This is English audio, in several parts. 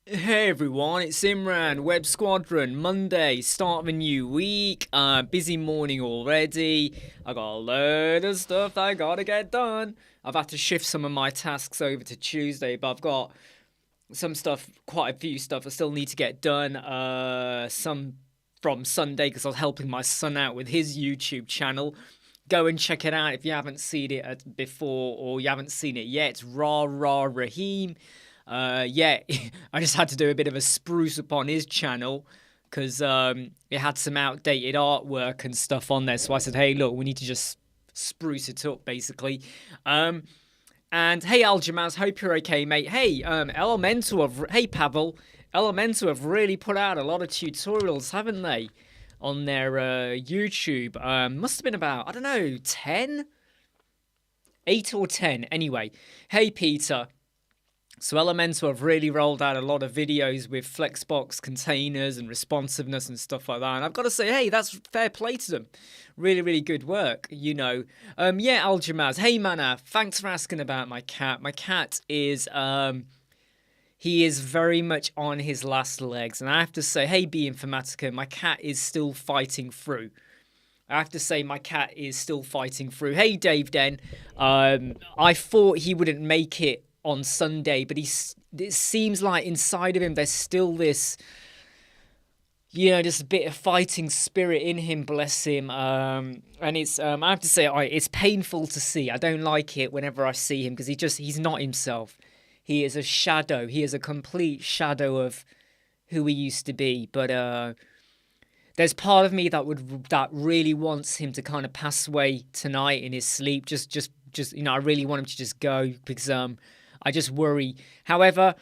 Hey everyone, it's Imran, Web Squadron, Monday, start of a new week, busy morning already, I got a load of stuff that I gotta get done. I've had to shift some of my tasks over to Tuesday, but I've got some stuff, quite a few stuff I still need to get done, some from Sunday because I was helping my son out with his YouTube channel. Go and check it out if you haven't seen it before or you haven't seen it yet. It's Rah Rah Raheem. Yeah, I just had to do a bit of a spruce up on his channel because it had some outdated artwork and stuff on there. So I said, hey, look, we need to just spruce it up, basically. Um, and hey, Aljamaz, hope you're okay, mate. Hey, hey, Pavel, Elemental have really put out a lot of tutorials, haven't they? On their YouTube. Must have been about, I don't know, 10? 8 or 10. Anyway, hey, Peter. So Elemental have really rolled out a lot of videos with Flexbox containers and responsiveness and stuff like that. And I've got to say, hey, that's fair play to them. Really, really good work, you know. Yeah, Aljamaz. Hey, Mana. Thanks for asking about my cat. My cat is, he is very much on his last legs. And I have to say, hey, B Informatica, my cat is still fighting through. I have to say, my cat is still fighting through. Hey, Dave Den. I thought he wouldn't make it on Sunday, but it seems like inside of him there's still this, you know, just a bit of fighting spirit in him, bless him. And it's I have to say, it's painful to see. I don't like it whenever I see him because he's not himself. He is a shadow. He is a complete shadow of who he used to be. But there's part of me that really wants him to kind of pass away tonight in his sleep. Just you know, I really want him to just go because I just worry. However,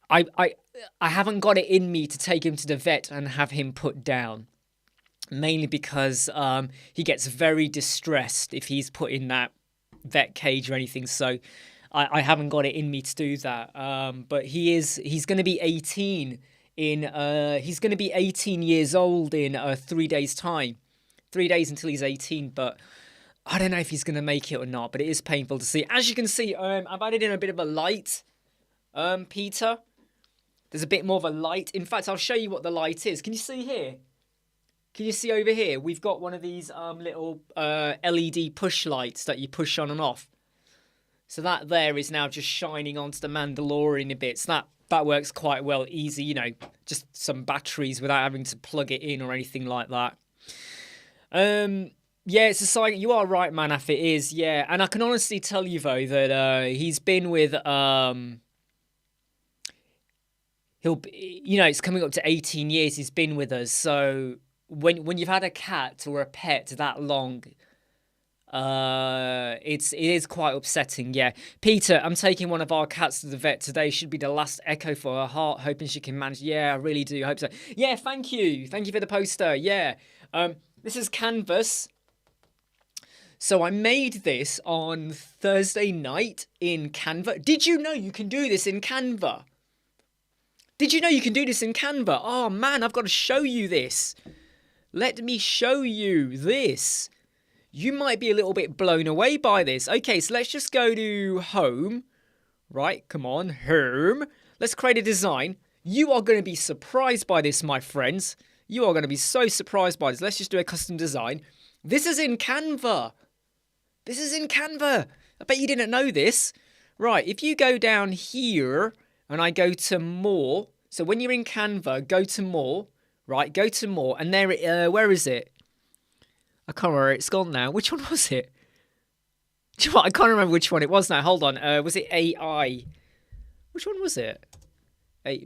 I haven't got it in me to take him to the vet and have him put down. Mainly because he gets very distressed if he's put in that vet cage or anything. So I haven't got it in me to do that. But he's going to be 18 he's going to be 18 years old in 3 days time. 3 days until he's 18, but I don't know if he's going to make it or not, but it is painful to see. As you can see, I've added in a bit of a light, Peter. There's a bit more of a light. In fact, I'll show you what the light is. Can you see here? Can you see over here? We've got one of these little LED push lights that you push on and off. So that there is now just shining onto the Mandalorian a bit. So that works quite well, easy, you know, just some batteries without having to plug it in or anything like that. Yeah, it's a sign. You are right, Manaf. It is, yeah. And I can honestly tell you though that he's been with you know, it's coming up to 18 years. He's been with us. So when you've had a cat or a pet that long, it is quite upsetting. Yeah, Peter, I'm taking one of our cats to the vet today. Should be the last echo for her heart. Hoping she can manage. Yeah, I really do hope so. Yeah, thank you for the poster. Yeah, this is Canvas. So I made this on Thursday night in Canva. Did you know you can do this in Canva? Did you know you can do this in Canva? Oh man, I've got to show you this. Let me show you this. You might be a little bit blown away by this. Okay, so let's just go to home. Right, come on, home. Let's create a design. You are going to be surprised by this, my friends. You are going to be so surprised by this. Let's just do a custom design. This is in Canva. This is in Canva. I bet you didn't know this. Right, if you go down here and I go to more. So when you're in Canva, go to more. Right, go to more. And there, where is it? I can't remember. It's gone now. Which one was it? Do you know what? I can't remember which one it was now. Hold on. Was it AI? Which one was it?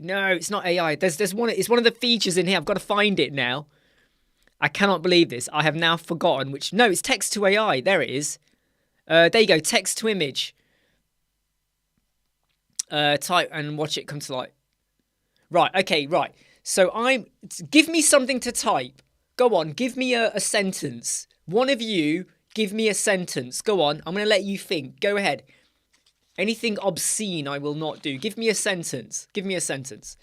No, it's not AI. There's one. It's one of the features in here. I've got to find it now. I cannot believe this. I have now forgotten which. No, it's text to AI. There it is. There you go. Text to image. Type and watch it come to light. Right. Okay. Right. So give me something to type. Go on. Give me a sentence. One of you, give me a sentence. Go on. I'm going to let you think. Go ahead. Anything obscene I will not do. Give me a sentence. Give me a sentence.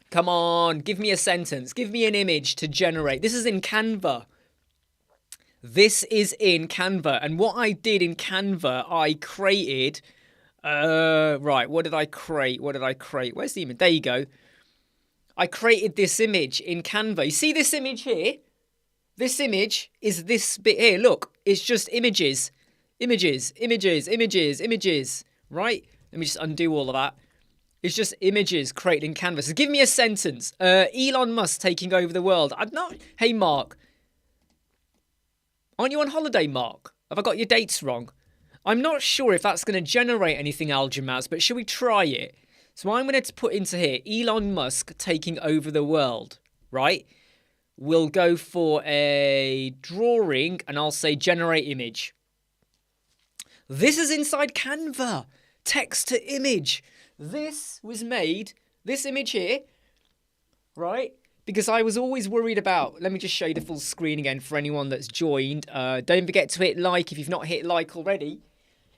Come on. Give me a sentence. Give me an image to generate. This is in Canva. This is in Canva. And what I did in Canva, I created... right, what did I create? Where's the image? There you go. I created this image in Canva. You see this image here? This image is this bit here. Look, it's just images. Images. Right? Let me just undo all of that. It's just images created in Canva. So give me a sentence. Elon Musk taking over the world. I'm not... Hey, Mark. Aren't you on holiday, Mark? Have I got your dates wrong? I'm not sure if that's going to generate anything, Aljamaz, but should we try it? So I'm going to put into here, Elon Musk taking over the world, right? We'll go for a drawing, and I'll say generate image. This is inside Canva. Text to image. This was made, this image here, right? Because I was always worried about, let me just show you the full screen again for anyone that's joined. Don't forget to hit like if you've not hit like already.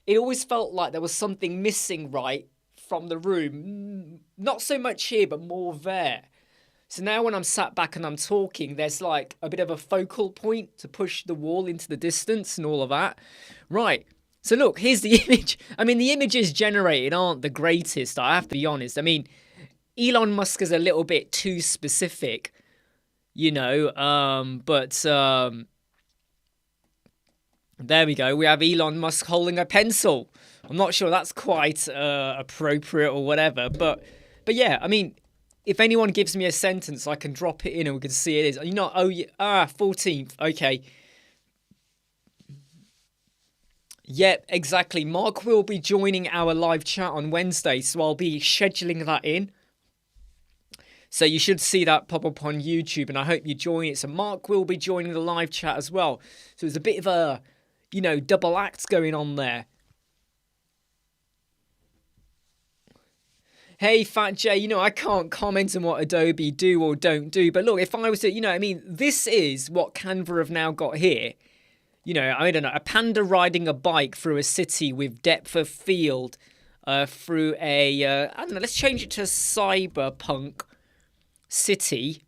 It always felt like there was something missing, right, from the room. Not so much here, but more there. So now when I'm sat back and I'm talking, there's like a bit of a focal point to push the wall into the distance and all of that. Right. So look, here's the image. I mean, the images generated aren't the greatest, I have to be honest. I mean, Elon Musk is a little bit too specific, you know, there we go. We have Elon Musk holding a pencil. I'm not sure that's quite appropriate or whatever, but yeah, I mean, if anyone gives me a sentence, I can drop it in and we can see it is. You know, 14th, okay. Yep, exactly. Mark will be joining our live chat on Wednesday, so I'll be scheduling that in. So you should see that pop up on YouTube, and I hope you join it. So Mark will be joining the live chat as well. So there's a bit of a, you know, double act going on there. Hey, Fat J, you know, I can't comment on what Adobe do or don't do. But look, if I was to, you know, I mean, this is what Canva have now got here. You know, I don't know, a panda riding a bike through a city with depth of field through a, I don't know, let's change it to cyberpunk city.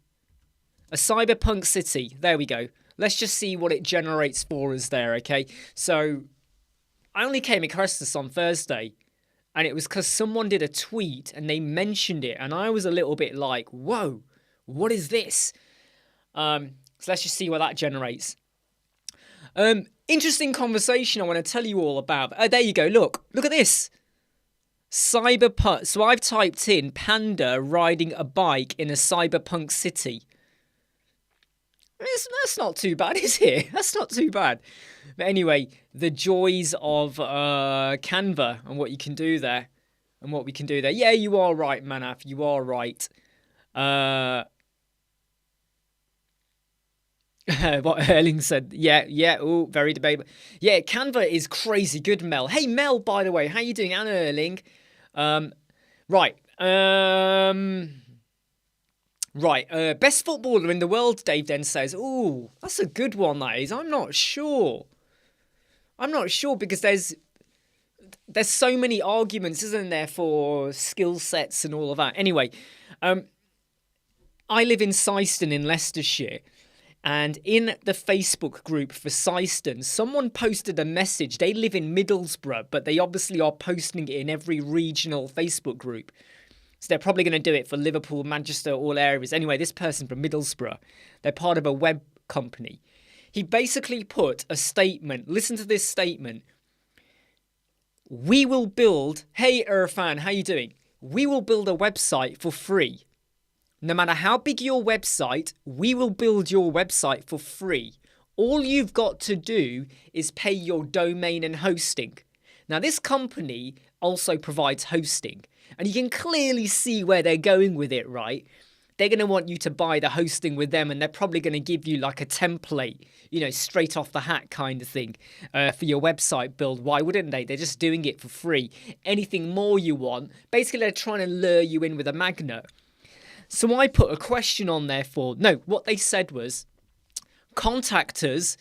A cyberpunk city. There we go. Let's just see what it generates for us there, okay? So, I only came across this on Thursday. And it was because someone did a tweet and they mentioned it. And I was a little bit like, whoa, what is this? So let's just see what that generates. Interesting conversation I want to tell you all about. Oh, there you go. Look at this. Cyberpunk. So I've typed in panda riding a bike in a cyberpunk city. That's not too bad, is it? That's not too bad. But anyway, the joys of Canva and what you can do there. And what we can do there. Yeah, you are right, Manaf. You are right. What Erling said. Yeah. Oh, very debatable. Yeah, Canva is crazy good, Mel. Hey, Mel, by the way. How you doing? And Erling. Right. Right, best footballer in the world, Dave then says. Ooh, that's a good one, that is. I'm not sure because there's so many arguments, isn't there, for skill sets and all of that. Anyway, I live in Syston in Leicestershire, and in the Facebook group for Syston, someone posted a message. They live in Middlesbrough, but they obviously are posting it in every regional Facebook group. So they're probably going to do it for Liverpool, Manchester, all areas. Anyway, this person from Middlesbrough, they're part of a web company. He basically put a statement. Listen to this statement. We will build... Hey, Irfan, how you doing? We will build a website for free. No matter how big your website, we will build your website for free. All you've got to do is pay your domain and hosting. Now, this company also provides hosting. And you can clearly see where they're going with it, right? They're going to want you to buy the hosting with them, and they're probably going to give you like a template, you know, straight off the hat kind of thing for your website build. Why wouldn't they? They're just doing it for free. Anything more you want, basically they're trying to lure you in with a magnet. So I put a question on there for... No, what they said was, contact us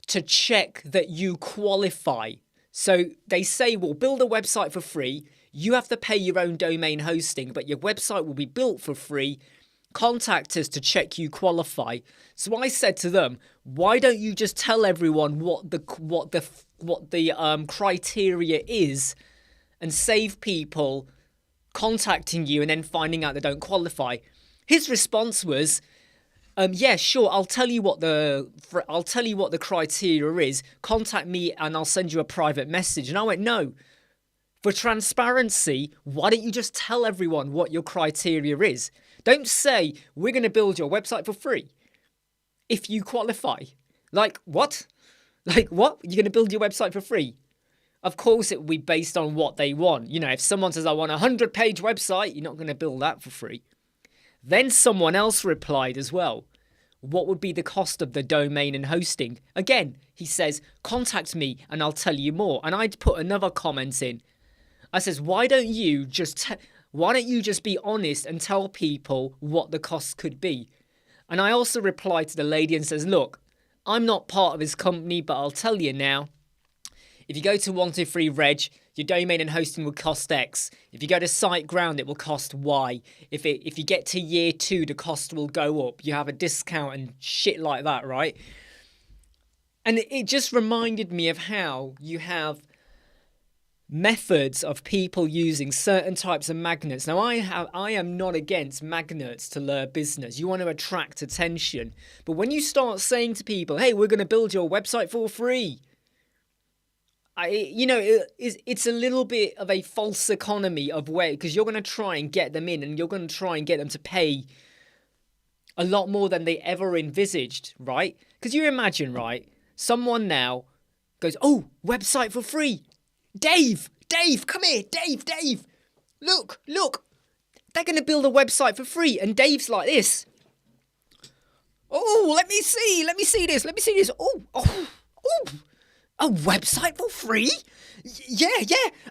to check that you qualify. So they say, we'll build a website for free. You have to pay your own domain hosting, but your website will be built for free. contact us to check you qualify. So I said to them, why don't you just tell everyone what the criteria is, and save people contacting you and then finding out they don't qualify? His response was, yeah, sure, I'll tell you what the criteria is. Contact me and I'll send you a private message. And I went, no. For transparency, why don't you just tell everyone what your criteria is? Don't say, we're going to build your website for free if you qualify. Like, what? Like, what? You're going to build your website for free? Of course, it will be based on what they want. You know, if someone says, I want a 100-page website, you're not going to build that for free. Then someone else replied as well. What would be the cost of the domain and hosting? Again, he says, contact me and I'll tell you more. And I'd put another comment in. I says, why don't you just be honest and tell people what the cost could be? And I also replied to the lady and says, look, I'm not part of his company, but I'll tell you now. If you go to 123 Reg, your domain and hosting will cost X. If you go to SiteGround, it will cost Y. If you get to year 2, the cost will go up. You have a discount and shit like that, right? And it just reminded me of how you have methods of people using certain types of magnets. Now, I am not against magnets to lure business. You want to attract attention. But when you start saying to people, hey, we're going to build your website for free, it's a little bit of a false economy of way, because you're going to try and get them in and you're going to try and get them to pay a lot more than they ever envisaged, right? Because you imagine, right, someone now goes, oh, website for free. Dave, come here, Dave, look, they're going to build a website for free. And Dave's like this. Oh, let me see this. Oh, a website for free? Yeah,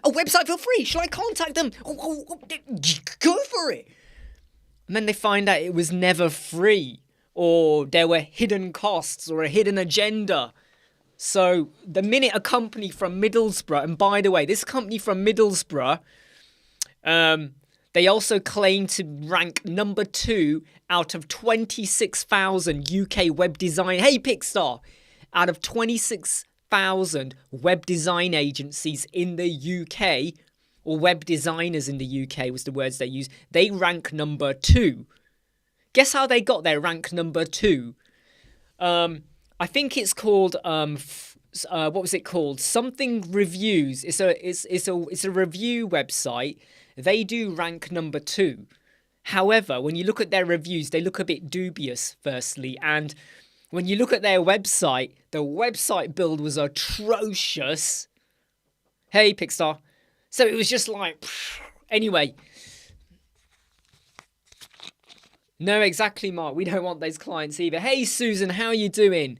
a website for free. Shall I contact them? Oh, go for it. And then they find out it was never free, or there were hidden costs or a hidden agenda. So the minute a company from Middlesbrough, and by the way, this company from Middlesbrough, they also claim to rank number 2 out of 26,000 UK web design. Hey, Pixar! Out of 26,000 web design agencies in the UK, or web designers in the UK was the words they use, they rank number 2. Guess how they got their rank number 2? I think it's called what was it called? Something Reviews. It's a review website. They do rank number 2. However, when you look at their reviews, they look a bit dubious, firstly, and when you look at their website, the website build was atrocious. Hey, Pixar. So it was just like, anyway. No, exactly, Mark. We don't want those clients either. Hey, Susan, how are you doing?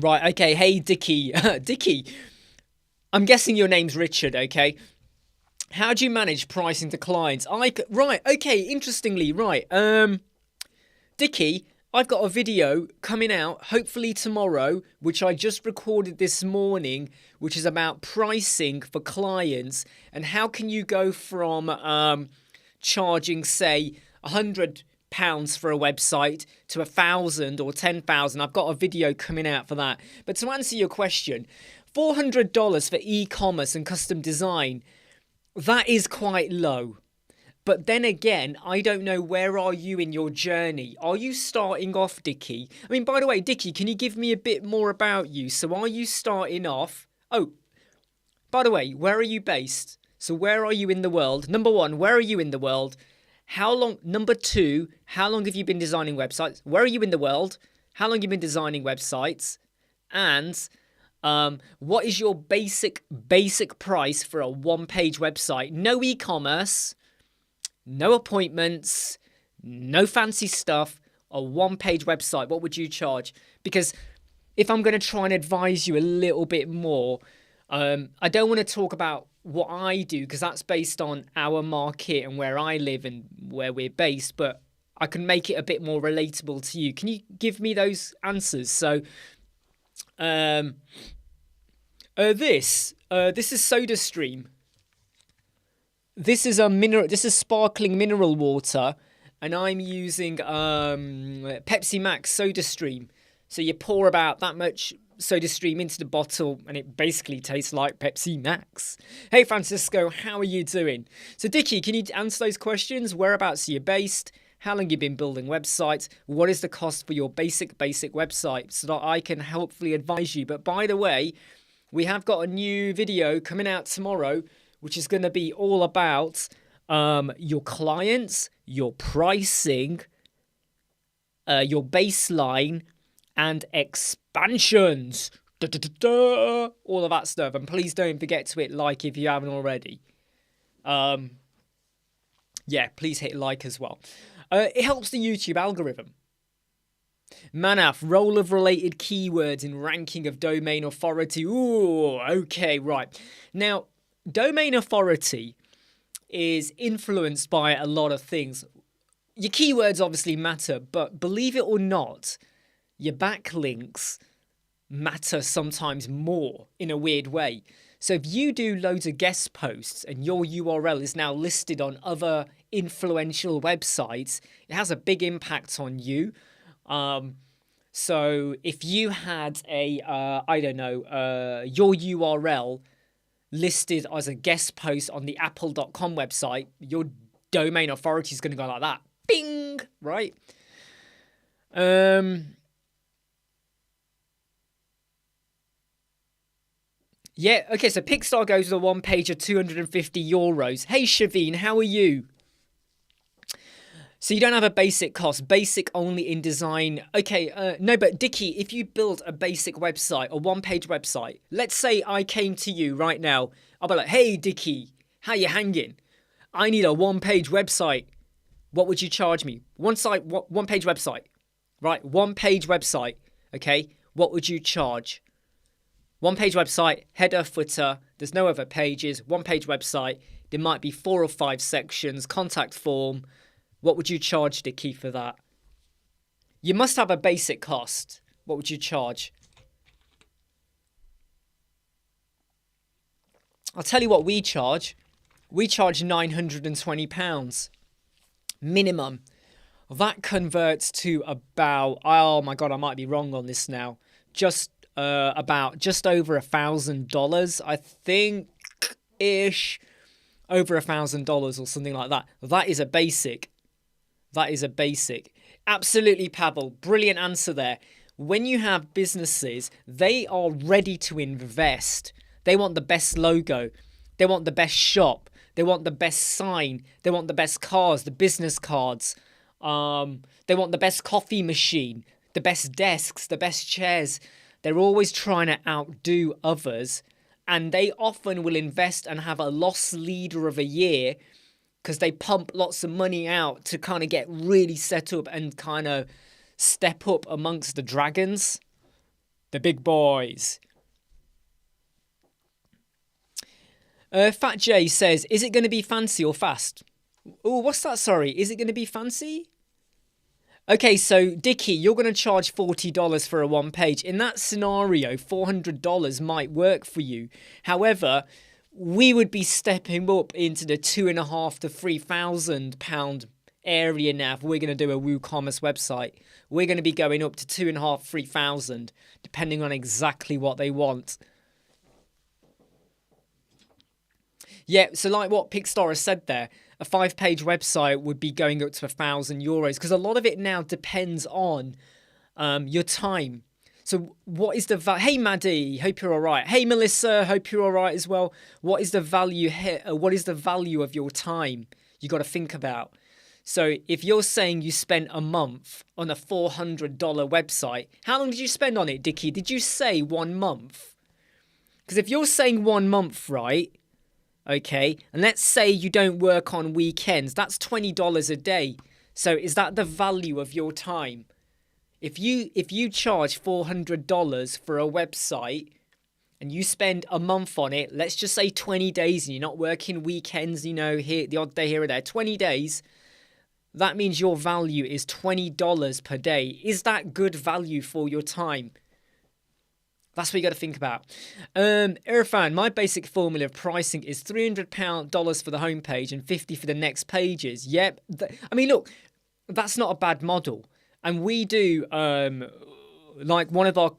Right, okay. Hey, Dickie. Dickie, I'm guessing your name's Richard, okay? How do you manage pricing to clients? Right, okay, interestingly, right. Dickie, I've got a video coming out, hopefully tomorrow, which I just recorded this morning, which is about pricing for clients and how can you go from charging, say, £100 for a website to 1,000 or 10,000. I've got a video coming out for that. But to answer your question, $400 for e-commerce and custom design, that is quite low. But then again, I don't know, where are you in your journey? Are you starting off, Dickie? I mean, by the way, Dickie, can you give me a bit more about you? So are you starting off? Oh, by the way, where are you based? So where are you in the world? Number 1, where are you in the world? How long? Number 2, how long have you been designing websites? Where are you in the world? How long have you been designing websites? And what is your basic price for a one-page website? No e-commerce, no appointments, no fancy stuff, a one-page website. What would you charge? Because if I'm going to try and advise you a little bit more, I don't want to talk about what I do because that's based on our market and where I live and where we're based, but I can make it a bit more relatable to you. Can you give me those answers? So this is SodaStream. This is a mineral. This is sparkling mineral water, and I'm using Pepsi Max Soda Stream. So you pour about that much Soda Stream into the bottle, and it basically tastes like Pepsi Max. Hey Francisco, how are you doing? So Dickie, can you answer those questions? Whereabouts are you based? How long you been building websites? What is the cost for your basic website, so that I can helpfully advise you? But by the way, we have got a new video coming out tomorrow, which is going to be all about your clients, your pricing, your baseline, and expansions. All of that stuff. And please don't forget to hit like if you haven't already. Yeah, please hit like as well. It helps the YouTube algorithm. Manaf, role of related keywords in ranking of domain authority. Ooh, okay, right. Now, domain authority is influenced by a lot of things. Your keywords obviously matter, but believe it or not, your backlinks matter sometimes more in a weird way. So if you do loads of guest posts and your URL is now listed on other influential websites, it has a big impact on you. So if you had a, your URL listed as a guest post on the apple.com website, your domain authority is going to go like that. Bing! Right? Yeah, okay, so Pickstar goes with a one page of 250 euros. Hey, Shaveen, how are you? So you don't have a basic cost, basic only in design. Okay, no, but Dickie, if you build a basic website, a one-page website, let's say I came to you right now. I'll be like, hey, Dickie, how you hanging? I need a one-page website. What would you charge me? One-page website, right? One-page website, okay? What would you charge? One-page website, header, footer, there's no other pages, one-page website, there might be 4 or 5 sections, contact form. What would you charge, Dickie, for that? You must have a basic cost. What would you charge? I'll tell you what we charge. We charge £920 minimum. That converts to about, oh my God, I might be wrong on this now. Just over $1,000, I think, ish. Over $1,000 or something like that. That is a basic. That is a basic. Absolutely, Pavel. Brilliant answer there. When you have businesses, they are ready to invest. They want the best logo. They want the best shop. They want the best sign. They want the best cars, the business cards. They want the best coffee machine, the best desks, the best chairs. They're always trying to outdo others. And they often will invest and have a loss leader of a year because they pump lots of money out to kind of get really set up and kind of step up amongst the dragons, the big boys. Fat J says, is it going to be fancy or fast? Oh, what's that? Sorry. Is it going to be fancy? Okay, so Dickie, you're going to charge $40 for a one page. In that scenario, $400 might work for you. However, we would be stepping up into the £2,500 to £3,000 area now if we're going to do a WooCommerce website. We're going to be going up to £2,500, £3,000, depending on exactly what they want. Yeah, so like what Pickstar has said there, a 5-page website would be going up to €1,000 because a lot of it now depends on your time. So what is the hey Maddie, hope you're all right. Hey Melissa, hope you're all right as well. What is the value here? What is the value of your time? You got to think about. So if you're saying you spent a month on a $400 website, how long did you spend on it, Dickie? Did you say 1 month? Because if you're saying 1 month, right? Okay, and let's say you don't work on weekends, that's $20 a day. So is that the value of your time? If you charge $400 for a website and you spend a month on it, let's just say 20 days, and you're not working weekends, you know, here the odd day here or there, 20 days, that means your value is $20 per day. Is that good value for your time? That's what you got to think about. Irfan, my basic formula of pricing is $300 for the homepage and 50 for the next pages. Yep. I mean, look, that's not a bad model. And we do, like one of our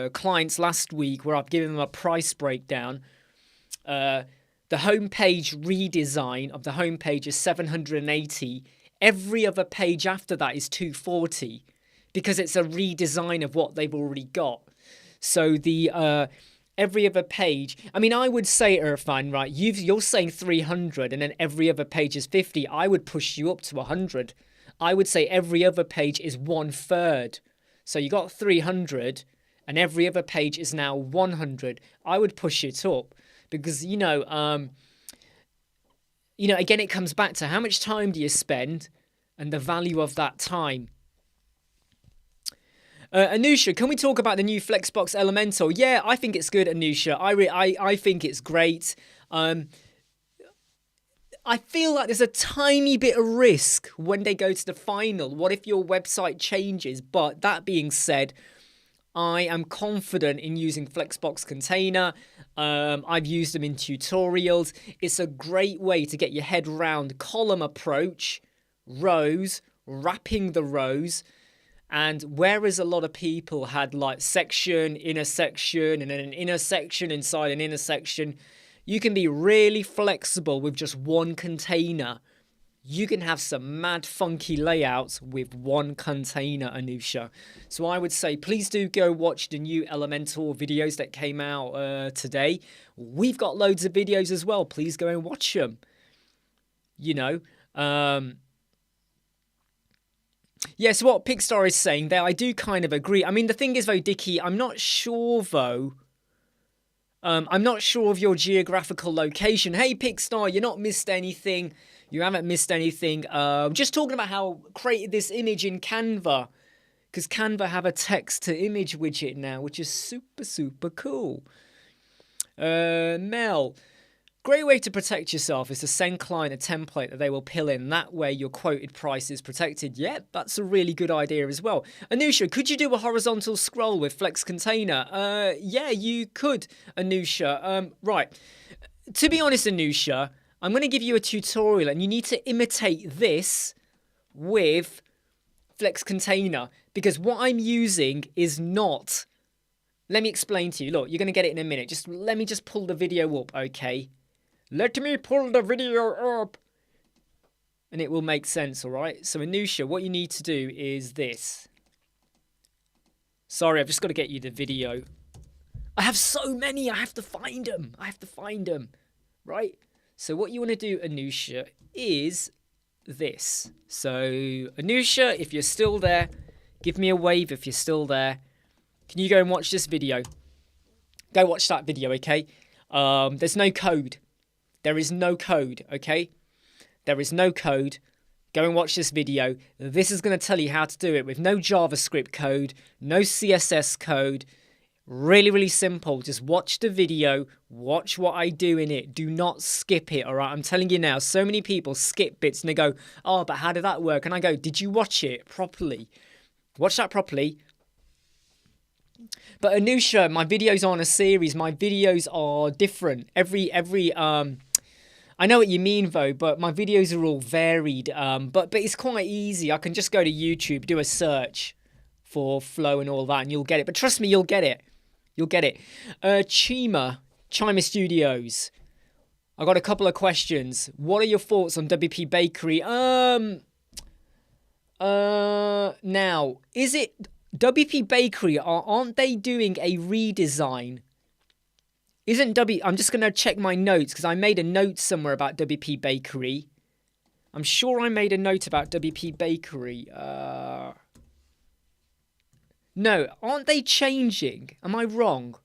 clients last week, where I've given them a price breakdown. The homepage redesign of the homepage is $780. Every other page after that is $240 because it's a redesign of what they've already got. So the every other page, I mean, I would say, Irfan, right, you're saying 300 and then every other page is 50. I would push you up to 100. I would say every other page is 1/3. So you got 300 and every other page is now 100. I would push it up because, again, it comes back to how much time do you spend and the value of that time. Anusha, can we talk about the new Flexbox Elemental? Yeah, I think it's good, Anusha. I think it's great. I feel like there's a tiny bit of risk when they go to the final. What if your website changes? But that being said, I am confident in using Flexbox Container. I've used them in tutorials. It's a great way to get your head around column approach, rows, wrapping the rows. And whereas a lot of people had like section, inner section, and then an inner section inside an inner section, you can be really flexible with just one container. You can have some mad funky layouts with one container, Anusha. So I would say please do go watch the new Elementor videos that came out today. We've got loads of videos as well. Please go and watch them. Yes, what Pickstar is saying there, I do kind of agree. I mean, the thing is, though, Dickie, I'm not sure, though. I'm not sure of your geographical location. Hey, Pickstar, you're not missed anything. You haven't missed anything. Just talking about how I created this image in Canva. Because Canva have a text-to-image widget now, which is super, super cool. Mel. Great way to protect yourself is to send client a template that they will fill in. That way your quoted price is protected. Yeah, that's a really good idea as well. Anusha, could you do a horizontal scroll with Flex Container? Yeah, you could, Anusha. Right. To be honest, Anusha, I'm going to give you a tutorial and you need to imitate this with Flex Container because what I'm using is not... Let me explain to you. Look, you're going to get it in a minute. Let me pull the video up, okay? Let me pull the video up. And it will make sense, all right? So, Anusha, what you need to do is this. Sorry, I've just got to get you the video. I have so many. I have to find them. Right? So, what you want to do, Anusha, is this. So, Anusha, if you're still there, give me a wave if you're still there. Can you go and watch this video? Go watch that video, okay? There's no code. There is no code, okay? There is no code. Go and watch this video. This is going to tell you how to do it with no JavaScript code, no CSS code. Really, really simple. Just watch the video. Watch what I do in it. Do not skip it, all right? I'm telling you now, so many people skip bits and they go, oh, but how did that work? And I go, did you watch it properly? Watch that properly. But Anusha, my videos aren't a series. My videos are different. I know what you mean though, but my videos are all varied. But it's quite easy. I can just go to YouTube, do a search for flow and all that, and you'll get it. But trust me, you'll get it. You'll get it. Chima Studios. I got a couple of questions. What are your thoughts on WP Bakery? Now, is it WP Bakery? Aren't they doing a redesign? I'm just going to check my notes because I made a note somewhere about WP Bakery. I'm sure I made a note about WP Bakery. No, aren't they changing? Am I wrong?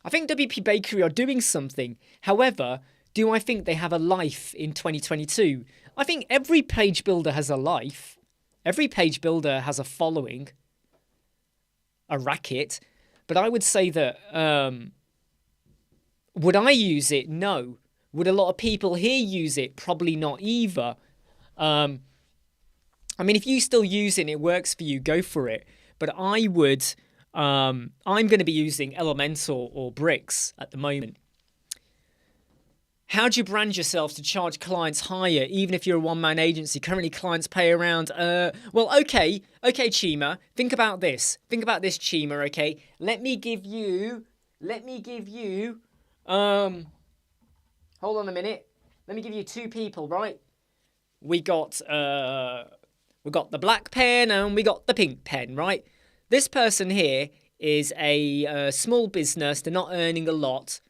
I think WP Bakery are doing something. However, do I think they have a life in 2022? I think every page builder has a life. Every page builder has a following, a racket. But I would say that, would I use it? No. Would a lot of people here use it? Probably not either. I mean, if you still use it and it works for you, go for it. But I would I'm going to be using Elementor or Bricks at the moment. How do you brand yourself to charge clients higher, even if you're a one-man agency? Currently, clients pay around, well, okay, Chima, think about this. Think about this, Chima, okay? Let me give you, hold on a minute. Let me give you two people, right? We got the black pen and we got the pink pen, right? This person here is a small business. They're not earning a lot.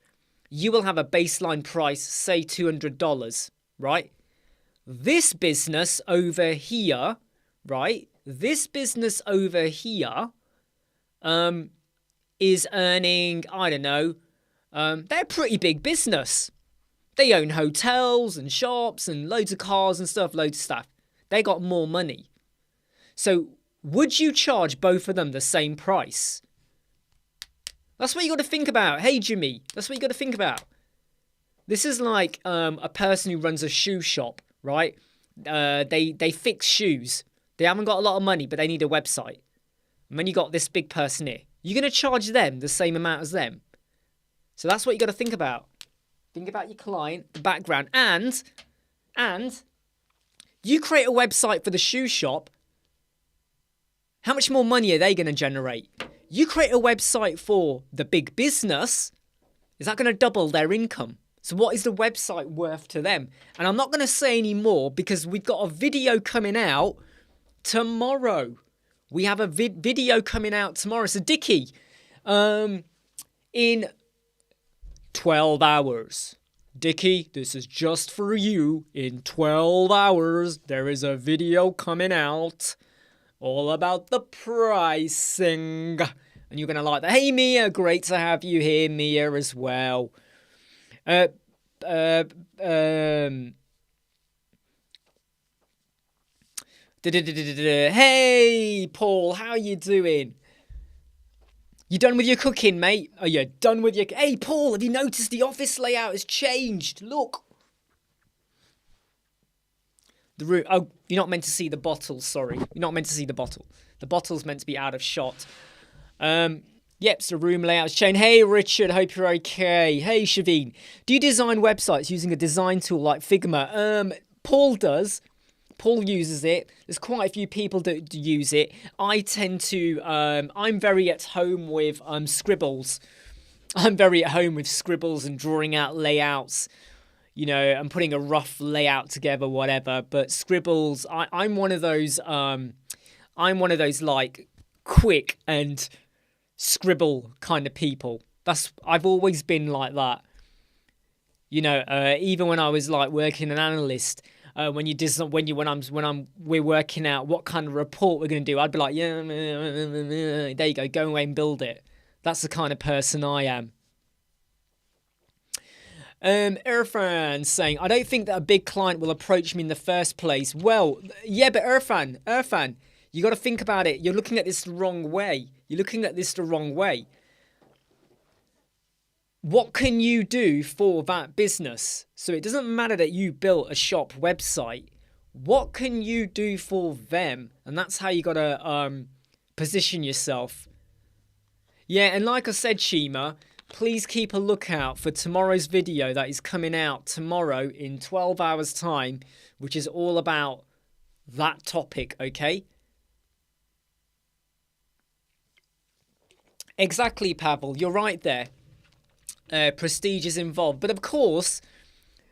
You will have a baseline price, say $200, right? This business over here, right? This business over here is earning, I don't know, they're a pretty big business. They own hotels and shops and loads of cars and stuff, loads of stuff. They got more money. So would you charge both of them the same price? That's what you got to think about. Hey, Jimmy, that's what you got to think about. This is like a person who runs a shoe shop, right? They fix shoes. They haven't got a lot of money, but they need a website. And then you got this big person here. You're going to charge them the same amount as them. So that's what you got to think about. Think about your client, the background, and you create a website for the shoe shop. How much more money are they going to generate? You create a website for the big business. Is that going to double their income? So what is the website worth to them? And I'm not going to say any more because we've got a video coming out tomorrow. We have a video coming out tomorrow. So Dickie, in 12 hours. Dickie, this is just for you. In 12 hours, there is a video coming out all about the pricing. And you're going to like that. Hey, Mia, great to have you here, Mia, as well. Hey, Paul, how you doing? You done with your cooking, mate? Oh, you're done with your... Hey, Paul, have you noticed the office layout has changed? Look. The room... Oh, you're not meant to see the bottle, sorry. You're not meant to see the bottle. The bottle's meant to be out of shot. Yep, so room layout's changed. Hey, Richard, hope you're okay. Hey, Shaveen. Do you design websites using a design tool like Figma? Paul does. Paul uses it. There's quite a few people that use it. I tend to, I'm very at home with Scribbles. I'm very at home with Scribbles and drawing out layouts. You know, I'm putting a rough layout together, whatever. But Scribbles, I'm one of those like quick and scribble kind of people. I've always been like that. You know, even when I was like working an analyst. We're working out what kind of report we're going to do, I'd be like, yeah, there you go away and build it. That's the kind of person I am. Irfan saying, I don't think that a big client will approach me in the first place. Well, yeah, but Irfan, you got to think about it. You're looking at this the wrong way. What can you do for that business? So it doesn't matter that you built a shop website. What can you do for them? And that's how you got to position yourself. Yeah, and like I said, Shima, please keep a lookout for tomorrow's video that is coming out tomorrow in 12 hours time, which is all about that topic, okay? Exactly, Pavel, you're right there. Prestige is involved, but of course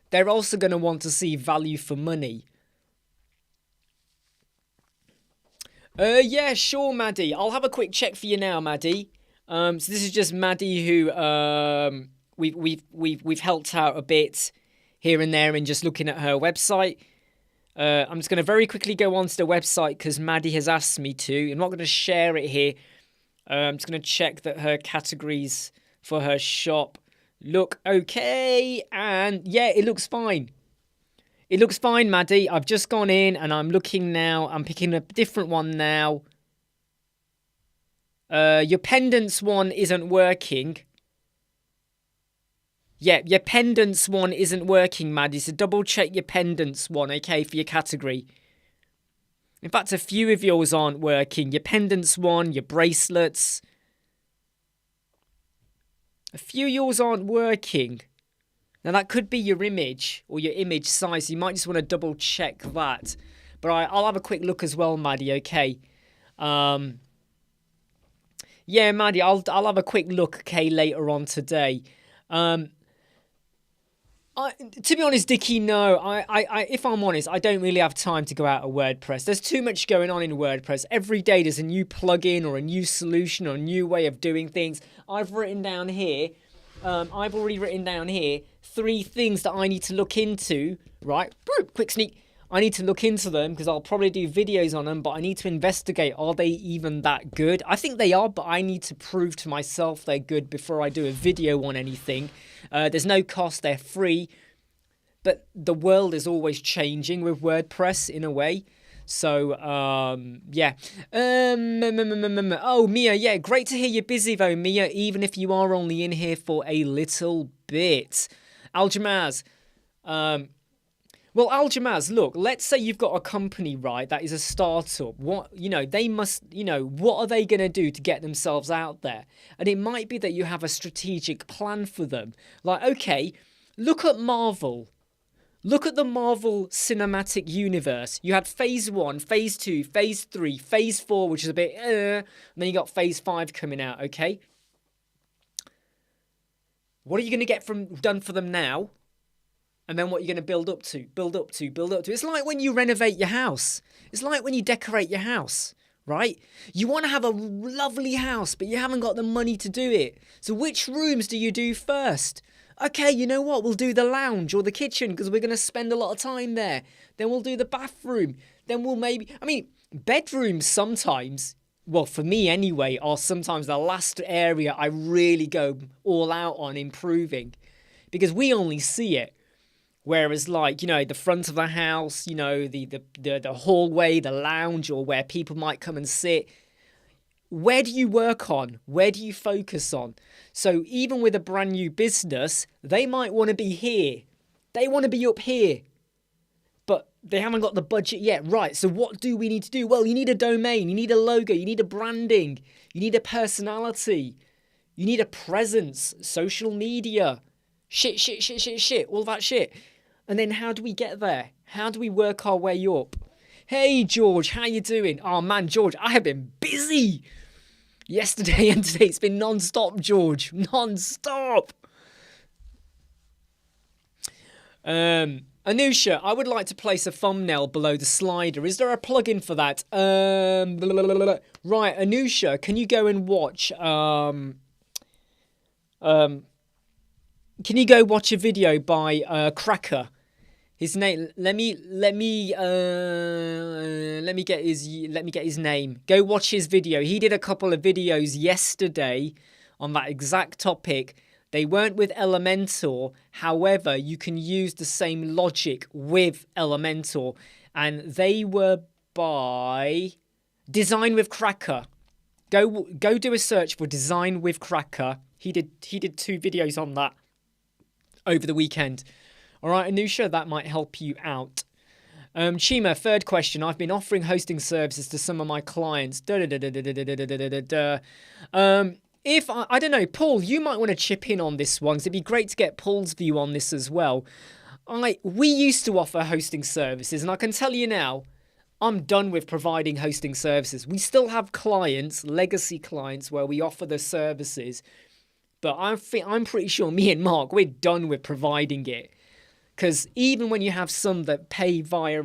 they're also going to want to see value for money. Yeah, sure, Maddie. I'll have a quick check for you now, Maddie. So this is just Maddie who we've helped out a bit here and there in just looking at her website. I'm just going to very quickly go onto the website because Maddie has asked me to. I'm not going to share it here. I'm just going to check that her categories for her shop look okay, and yeah, it looks fine. It looks fine, Maddie. I've just gone in and I'm looking now. I'm picking a different one now. Your pendants one isn't working. Yeah, your pendants one isn't working, Maddie. So double check your pendants one, okay, for your category. In fact, a few of yours aren't working. Your pendants one, your bracelets. A few of yours aren't working. Now, that could be your image or your image size. You might just want to double check that. But I'll have a quick look as well, Maddie, okay? Yeah, Maddie, I'll have a quick look, okay, later on today. To be honest, Dickie, no. If I'm honest, I don't really have time to go out of WordPress. There's too much going on in WordPress. Every day there's a new plugin or a new solution or a new way of doing things. I've written down here, I've already written down here 3 things that I need to look into, right? Quick sneak. I need to look into them because I'll probably do videos on them, but I need to investigate, are they even that good? I think they are, but I need to prove to myself they're good before I do a video on anything. There's no cost, they're free, but the world is always changing with WordPress in a way. So, yeah. Oh, Mia, yeah, great to hear you're busy though, Mia, even if you are only in here for a little bit. Aljamaz, well, Aljamaz, look, let's say you've got a company, right, that is a startup. What are they going to do to get themselves out there? And it might be that you have a strategic plan for them. Like, okay, look at Marvel. Look at the Marvel Cinematic Universe. You had Phase 1, Phase 2, Phase 3, Phase 4, which is a bit, and then you got Phase 5 coming out, okay? What are you going to get done for them now? And then what you're going to build up to. It's like when you renovate your house. It's like when you decorate your house, right? You want to have a lovely house, but you haven't got the money to do it. So which rooms do you do first? Okay, you know what? We'll do the lounge or the kitchen because we're going to spend a lot of time there. Then we'll do the bathroom. Then we'll bedrooms sometimes, well, for me anyway, are sometimes the last area I really go all out on improving because we only see it. Whereas, like, the front of the house, the hallway, the lounge, or where people might come and sit, where do you work on? Where do you focus on? So even with a brand new business, they might want to be here. They want to be up here. But they haven't got the budget yet. Right, so what do we need to do? Well, you need a domain. You need a logo. You need a branding. You need a personality. You need a presence. Social media. Shit. All that shit. And then how do we get there? How do we work our way up? Hey, George, how you doing? Oh, man, George, I have been busy. Yesterday and today, it's been non-stop, George. Non-stop. Anusha, I would like to place a thumbnail below the slider. Is there a plugin for that? Right, Anusha, can you go and watch... Can you go watch a video by Cracker? His name. Let me get his name. Go watch his video. He did a couple of videos yesterday on that exact topic. They weren't with Elementor. However, you can use the same logic with Elementor, and they were by Design with Cracker. Go do a search for Design with Cracker. He did 2 videos on that over the weekend. All right, Anusha, that might help you out. Chima, third question. I've been offering hosting services to some of my clients. If I don't know, Paul, you might want to chip in on this one, 'cause it'd be great to get Paul's view on this as well. We used to offer hosting services, and I can tell you now, I'm done with providing hosting services. We still have clients, legacy clients, where we offer the services, but I'm pretty sure me and Mark, we're done with providing it. Because even when you have some that pay via,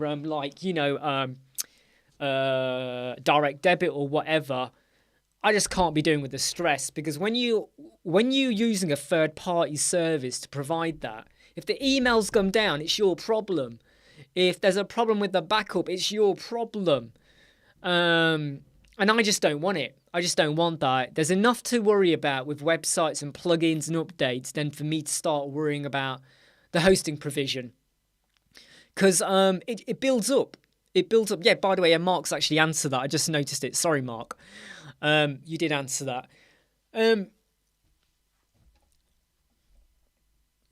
direct debit or whatever, I just can't be doing with the stress. Because when you're using a third-party service to provide that, if the emails come down, it's your problem. If there's a problem with the backup, it's your problem. And I just don't want it. I just don't want that. There's enough to worry about with websites and plugins and updates than for me to start worrying about the hosting provision. Because it builds up. It builds up. Yeah, by the way, Mark's actually answered that. I just noticed it. Sorry, Mark. You did answer that.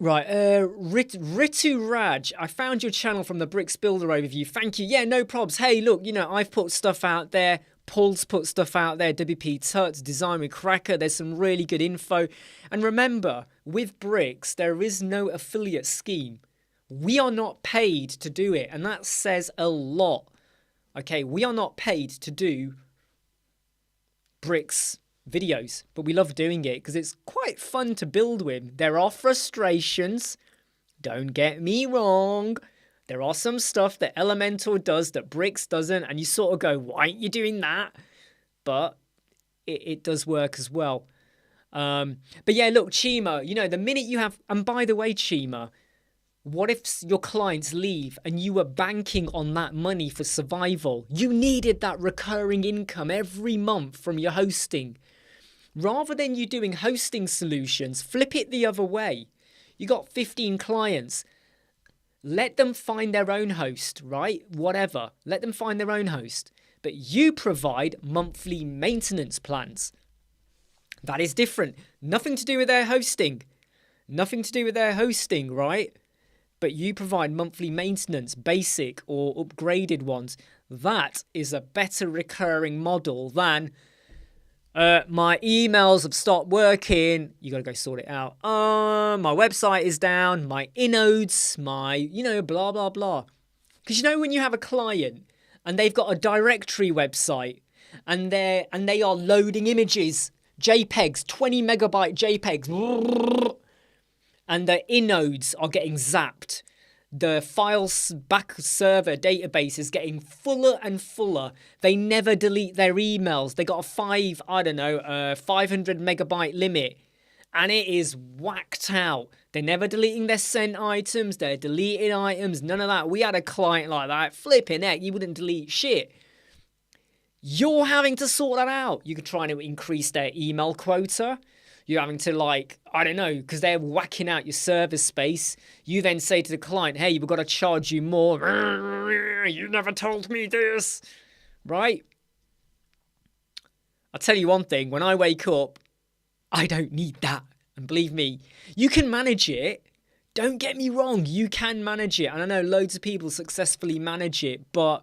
Right, Ritu Raj, I found your channel from the Bricks Builder overview. Thank you. Yeah, no probs. Hey, look, I've put stuff out there. Paul's put stuff out there, WP Tuts, Design with Cracker. There's some really good info. And remember, with Bricks, there is no affiliate scheme. We are not paid to do it, and that says a lot. Okay, we are not paid to do Bricks videos, but we love doing it because it's quite fun to build with. There are frustrations, don't get me wrong. There are some stuff that Elementor does that Bricks doesn't, and you sort of go, why aren't you doing that? But it does work as well. But yeah, look, Chima, you know, the minute you have, and by the way, Chima, what if your clients leave and you were banking on that money for survival? You needed that recurring income every month from your hosting. Rather than you doing hosting solutions, flip it the other way. You got 15 clients. Let them find their own host, right? Whatever. Let them find their own host. But you provide monthly maintenance plans. That is different. Nothing to do with their hosting. Nothing to do with their hosting, right? But you provide monthly maintenance, basic or upgraded ones. That is a better recurring model than my emails have stopped working. You got to go sort it out. My website is down. My inodes, blah, blah, blah. Because you know when you have a client and they've got a directory website and they are loading images, JPEGs, 20 megabyte JPEGs, and the inodes are getting zapped. The files back server database is getting fuller and fuller. They never delete their emails. They got a 500 megabyte limit. And it is whacked out. They're never deleting their sent items. They're deleting items. None of that. We had a client like that. Flipping heck, you wouldn't delete shit. You're having to sort that out. You could try to increase their email quota. You're having to because they're whacking out your server space. You then say to the client, hey, we've got to charge you more. You never told me this. Right? I'll tell you one thing. When I wake up, I don't need that. And believe me, you can manage it. Don't get me wrong. You can manage it. And I know loads of people successfully manage it. But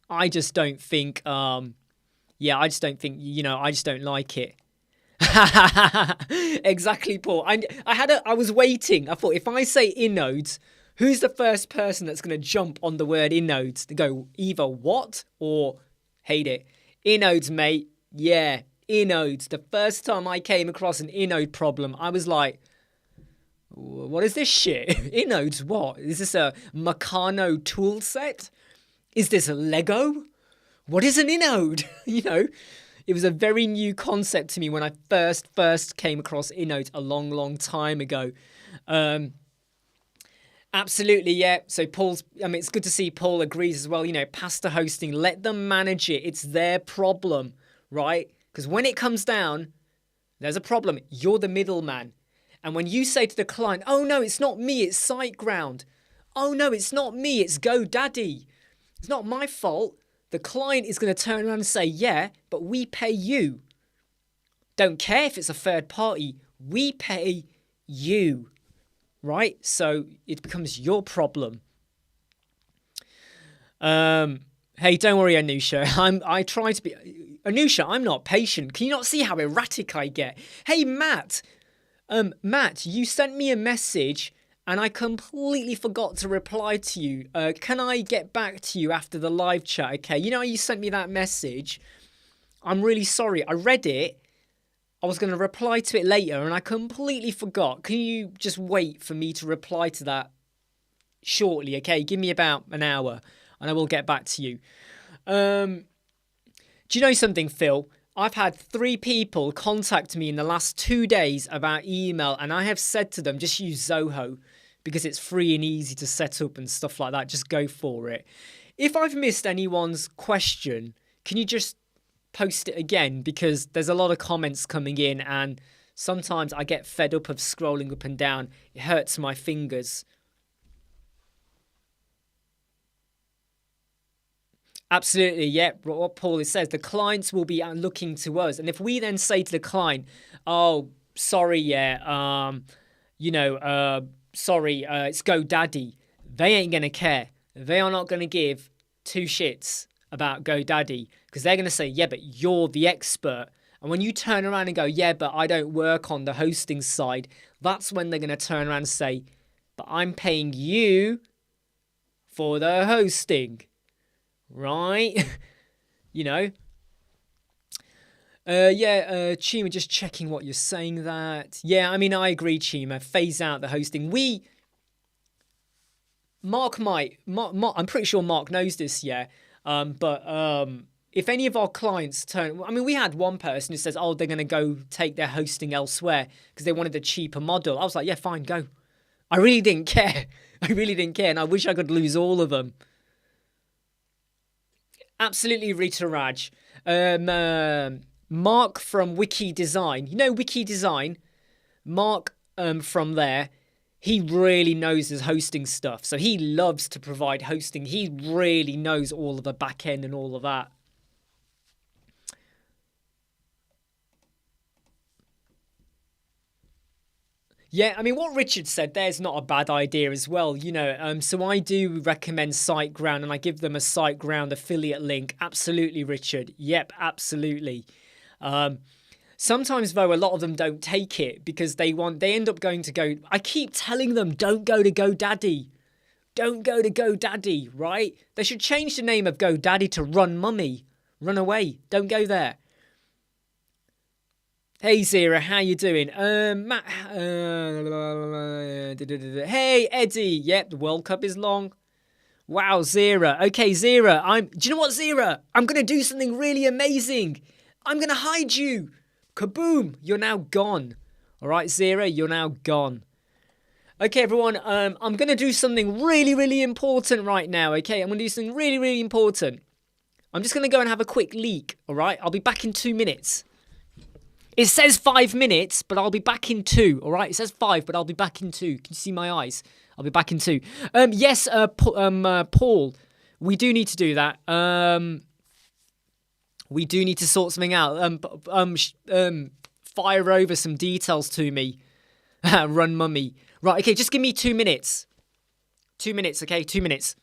I just don't think, I just don't like it. Exactly, Paul. I was waiting. I thought if I say inodes, who's the first person that's going to jump on the word inodes to go either what or hate it? Inodes, mate. Yeah, inodes. The first time I came across an inode problem, I was like, what is this shit? Inodes, what? Is this a Meccano tool set? Is this a Lego? What is an inode? It was a very new concept to me when I first came across inodes a long time ago. Absolutely, yeah. So it's good to see Paul agrees as well. Pass the hosting, let them manage it. It's their problem, right? Because when it comes down, there's a problem. You're the middleman. And when you say to the client, oh no, it's not me, it's SiteGround. Oh no, it's not me, it's GoDaddy. It's not my fault. The client is going to turn around and say, yeah, but we pay you. Don't care if it's a third party. We pay you, right? So it becomes your problem. Hey, don't worry, Anusha. I try to be... Anusha, I'm not patient. Can you not see how erratic I get? Hey, Matt. Matt, you sent me a message... and I completely forgot to reply to you. Can I get back to you after the live chat? Okay, you sent me that message. I'm really sorry. I read it. I was going to reply to it later and I completely forgot. Can you just wait for me to reply to that shortly? Okay, give me about an hour and I will get back to you. Do you know something, Phil? I've had 3 people contact me in the last 2 days about email and I have said to them, just use Zoho because it's free and easy to set up and stuff like that. Just go for it. If I've missed anyone's question, can you just post it again? Because there's a lot of comments coming in and sometimes I get fed up of scrolling up and down. It hurts my fingers. Absolutely, yeah. What Paul says, the clients will be looking to us. And if we then say to the client, oh, sorry, yeah, it's GoDaddy, they ain't going to care. They are not going to give 2 shits about GoDaddy, because they're going to say, yeah, but you're the expert. And when you turn around and go, yeah, but I don't work on the hosting side, that's when they're going to turn around and say, but I'm paying you for the hosting, right? You know? Chima, just checking what you're saying that. Yeah, I mean, I agree, Chima. Phase out the hosting. Mark might, I'm pretty sure Mark knows this, yeah. But if any of our clients turn, I mean, we had one person who says, oh, they're going to go take their hosting elsewhere because they wanted a cheaper model. I was like, yeah, fine, go. I really didn't care. I really didn't care. And I wish I could lose all of them. Absolutely, Rita Raj. Mark from Wiki Design. You know Wiki Design? Mark from there, he really knows his hosting stuff. So he loves to provide hosting. He really knows all of the back end and all of that. Yeah, I mean, what Richard said there's not a bad idea as well, you know. So I do recommend SiteGround, and I give them a SiteGround affiliate link. Absolutely, Richard. Yep, absolutely. Sometimes, though, a lot of them don't take it because they end up going to go. I keep telling them, don't go to GoDaddy. Don't go to GoDaddy, right? They should change the name of GoDaddy to Run Mummy. Run away. Don't go there. Hey Zira, how you doing? Matt. Hey Eddie. Yep, the World Cup is long. Wow, Zira. Okay, Zira. Do you know what, Zira? I'm gonna do something really amazing. I'm gonna hide you. Kaboom! You're now gone. All right, Zira, you're now gone. Okay, everyone. I'm gonna do something really, really important right now. Okay, I'm gonna do something really, really important. I'm just gonna go and have a quick leak. All right, I'll be back in 2 minutes. It says 5 minutes, but I'll be back in 2. All right, it says 5, but I'll be back in 2. Can you see my eyes? I'll be back in 2. Yes, Paul, we do need to do that. We do need to sort something out. Fire over some details to me. Run Mummy. Right, okay, just give me 2 minutes. 2 minutes, okay, 2 minutes.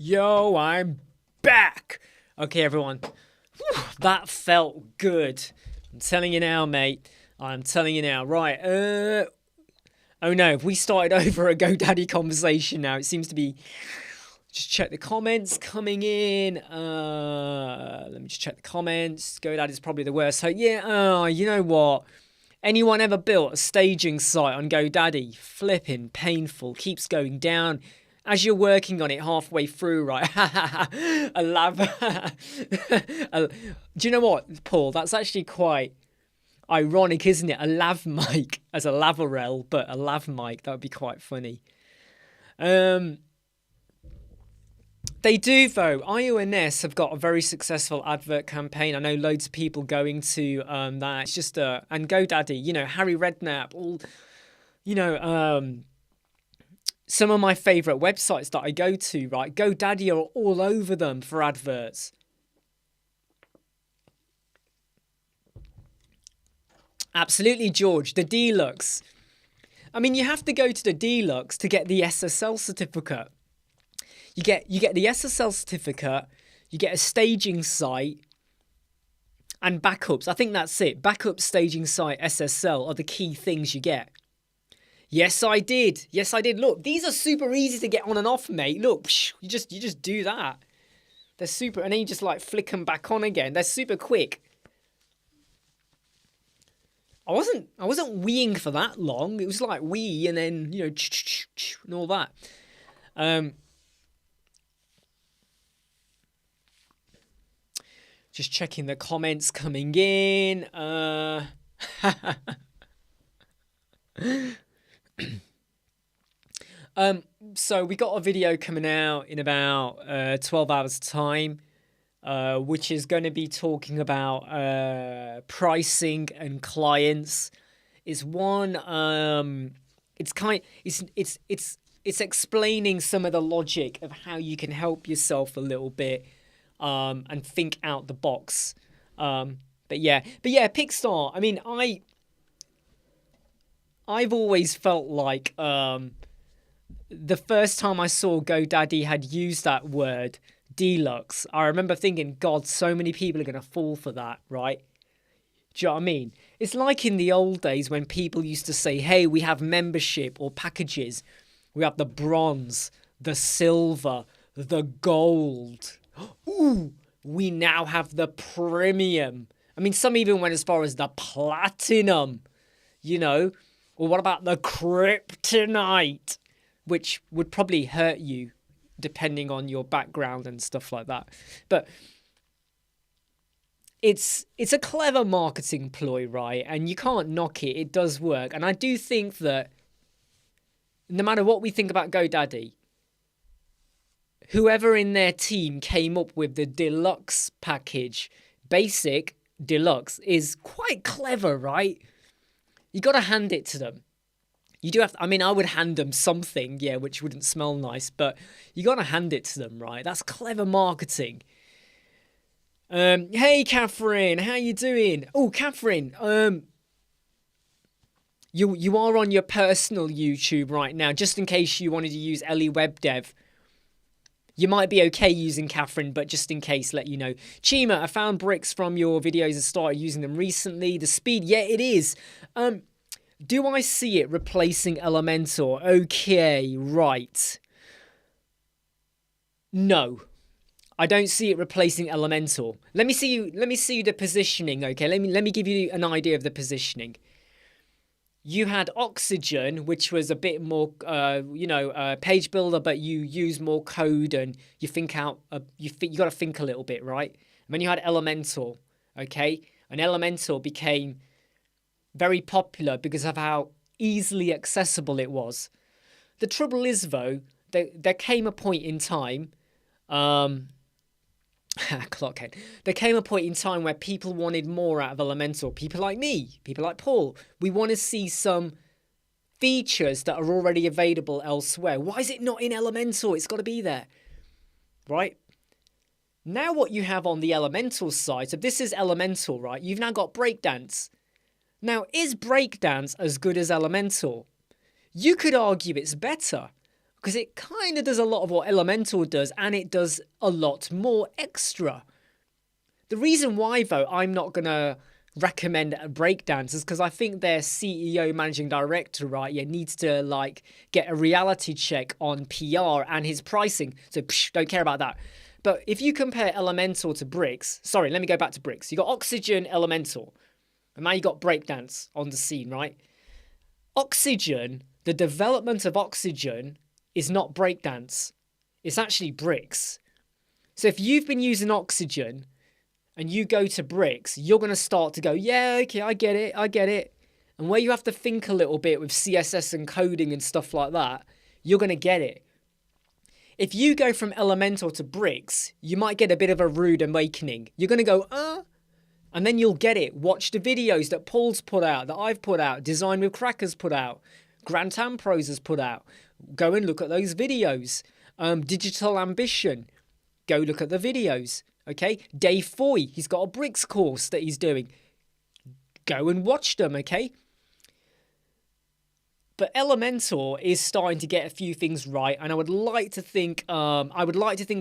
Yo, I'm back. Okay, everyone. Whew, that felt good. I'm telling you now, mate. I'm telling you now. Right. Oh no, we started over a GoDaddy conversation now. It seems to be. Just check the comments coming in. Let me just check the comments. GoDaddy's probably the worst. So yeah, you know what? Anyone ever built a staging site on GoDaddy? Flipping painful. Keeps going down. As you're working on it halfway through, right? A lava. Do you know what, Paul? That's actually quite ironic, isn't it? A lav mic as a lavarel, but a lav mic. That would be quite funny. They do, though. IONS have got a very successful advert campaign. I know loads of people going to that. It's just and GoDaddy, you know, Harry Redknapp, all, you know, some of my favourite websites that I go to, right? GoDaddy are all over them for adverts. Absolutely, George. The Deluxe. I mean, you have to go to the Deluxe to get the SSL certificate. You get the SSL certificate, you get a staging site, and backups. I think that's it. Backup, staging site, SSL are the key things you get. Yes, I did. Yes, I did. Look, these are super easy to get on and off, mate. Look, you just do that. They're super, and then you just like flick them back on again. They're super quick. I wasn't weeing for that long. It was like wee and then, you know, and all that. Just checking the comments coming in. So we got a video coming out in about 12 hours time, which is going to be talking about pricing and clients. It's one it's explaining some of the logic of how you can help yourself a little bit and think out the box. But yeah, Pixar. I mean, I've always felt like the first time I saw GoDaddy had used that word deluxe, I remember thinking, God, so many people are going to fall for that, right? Do you know what I mean? It's like in the old days when people used to say, hey, we have membership or packages. We have the bronze, the silver, the gold. Ooh, we now have the premium. I mean, some even went as far as the platinum, you know? Or what about the kryptonite? Which would probably hurt you depending on your background and stuff like that. But it's a clever marketing ploy, right? And you can't knock it. It does work. And I do think that no matter what we think about GoDaddy, whoever in their team came up with the deluxe package, basic, deluxe, is quite clever, right? You got to hand it to them. You do have to, I mean, I would hand them something, yeah, which wouldn't smell nice, but you got to hand it to them, right? That's clever marketing. Hey, Catherine, how you doing? Oh, Catherine, you are on your personal YouTube right now, just in case you wanted to use Ellie Web Dev. You might be okay using Catherine, but just in case, let you know. Chima, I found bricks from your videos and started using them recently. The speed, yeah, it is. Do I see it replacing Elementor? Okay, right. No, I don't see it replacing Elementor. Let me see you the positioning. Okay, let me give you an idea of the positioning. You had Oxygen, which was a bit more, page builder, but you use more code and you think out. You got to think a little bit, right? And then you had Elementor. Okay, and Elementor became very popular because of how easily accessible it was. The trouble is, though, there came a point in time, Clockhead. There came a point in time where people wanted more out of Elementor. People like me, people like Paul. We want to see some features that are already available elsewhere. Why is it not in Elementor? It's got to be there, right? Now what you have on the Elementor side, so this is Elementor, right? You've now got Breakdance. Now, is Breakdance as good as Elementor? You could argue it's better, because it kind of does a lot of what Elementor does, and it does a lot more extra. The reason why, though, I'm not going to recommend Breakdance is because I think their CEO, managing director, right, needs to, like, get a reality check on PR and his pricing. So, don't care about that. But if you compare Elementor to Bricks, sorry, let me go back to Bricks. You got Oxygen, Elementor. And now you got Breakdance on the scene, right? Oxygen, the development of Oxygen is not Breakdance. It's actually Bricks. So if you've been using Oxygen and you go to Bricks, you're going to start to go, yeah, okay, I get it. And where you have to think a little bit with CSS and coding and stuff like that, you're going to get it. If you go from Elementor to Bricks, you might get a bit of a rude awakening. You're going to go, and then you'll get it. Watch the videos that Paul's put out, that I've put out, Design with Crackers put out, Grant Ambrose has put out. Go and look at those videos. Digital Ambition, go look at the videos. Okay, Dave Foy, he's got a Bricks course that he's doing. Go and watch them, okay? But Elementor is starting to get a few things right, and I would like to think that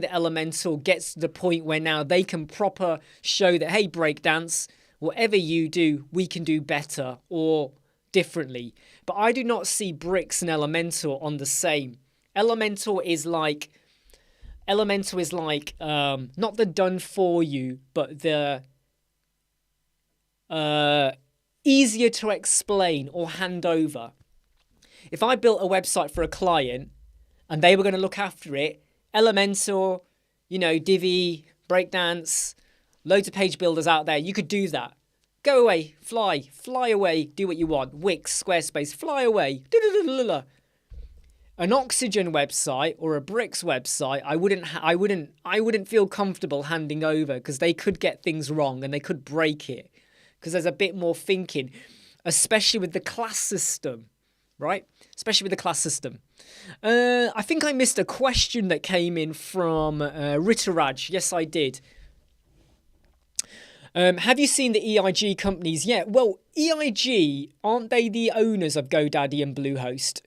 Elementor gets to the point where now they can proper show that, hey, Breakdance, whatever you do, we can do better or differently. But I do not see Bricks and Elementor on the same. Elementor is like not the done for you, but the easier to explain or hand over. If I built a website for a client and they were going to look after it, Elementor, Divi, Breakdance, loads of page builders out there, you could do that. Go away, fly away, do what you want. Wix, Squarespace, fly away. An Oxygen website or a Bricks website, I wouldn't feel comfortable handing over, because they could get things wrong and they could break it, because there's a bit more thinking, especially with the class system. Right? Especially with the class system. I think I missed a question that came in from Ritteraj. Yes, I did. Have you seen the EIG companies yet? Well, EIG, aren't they the owners of GoDaddy and Bluehost?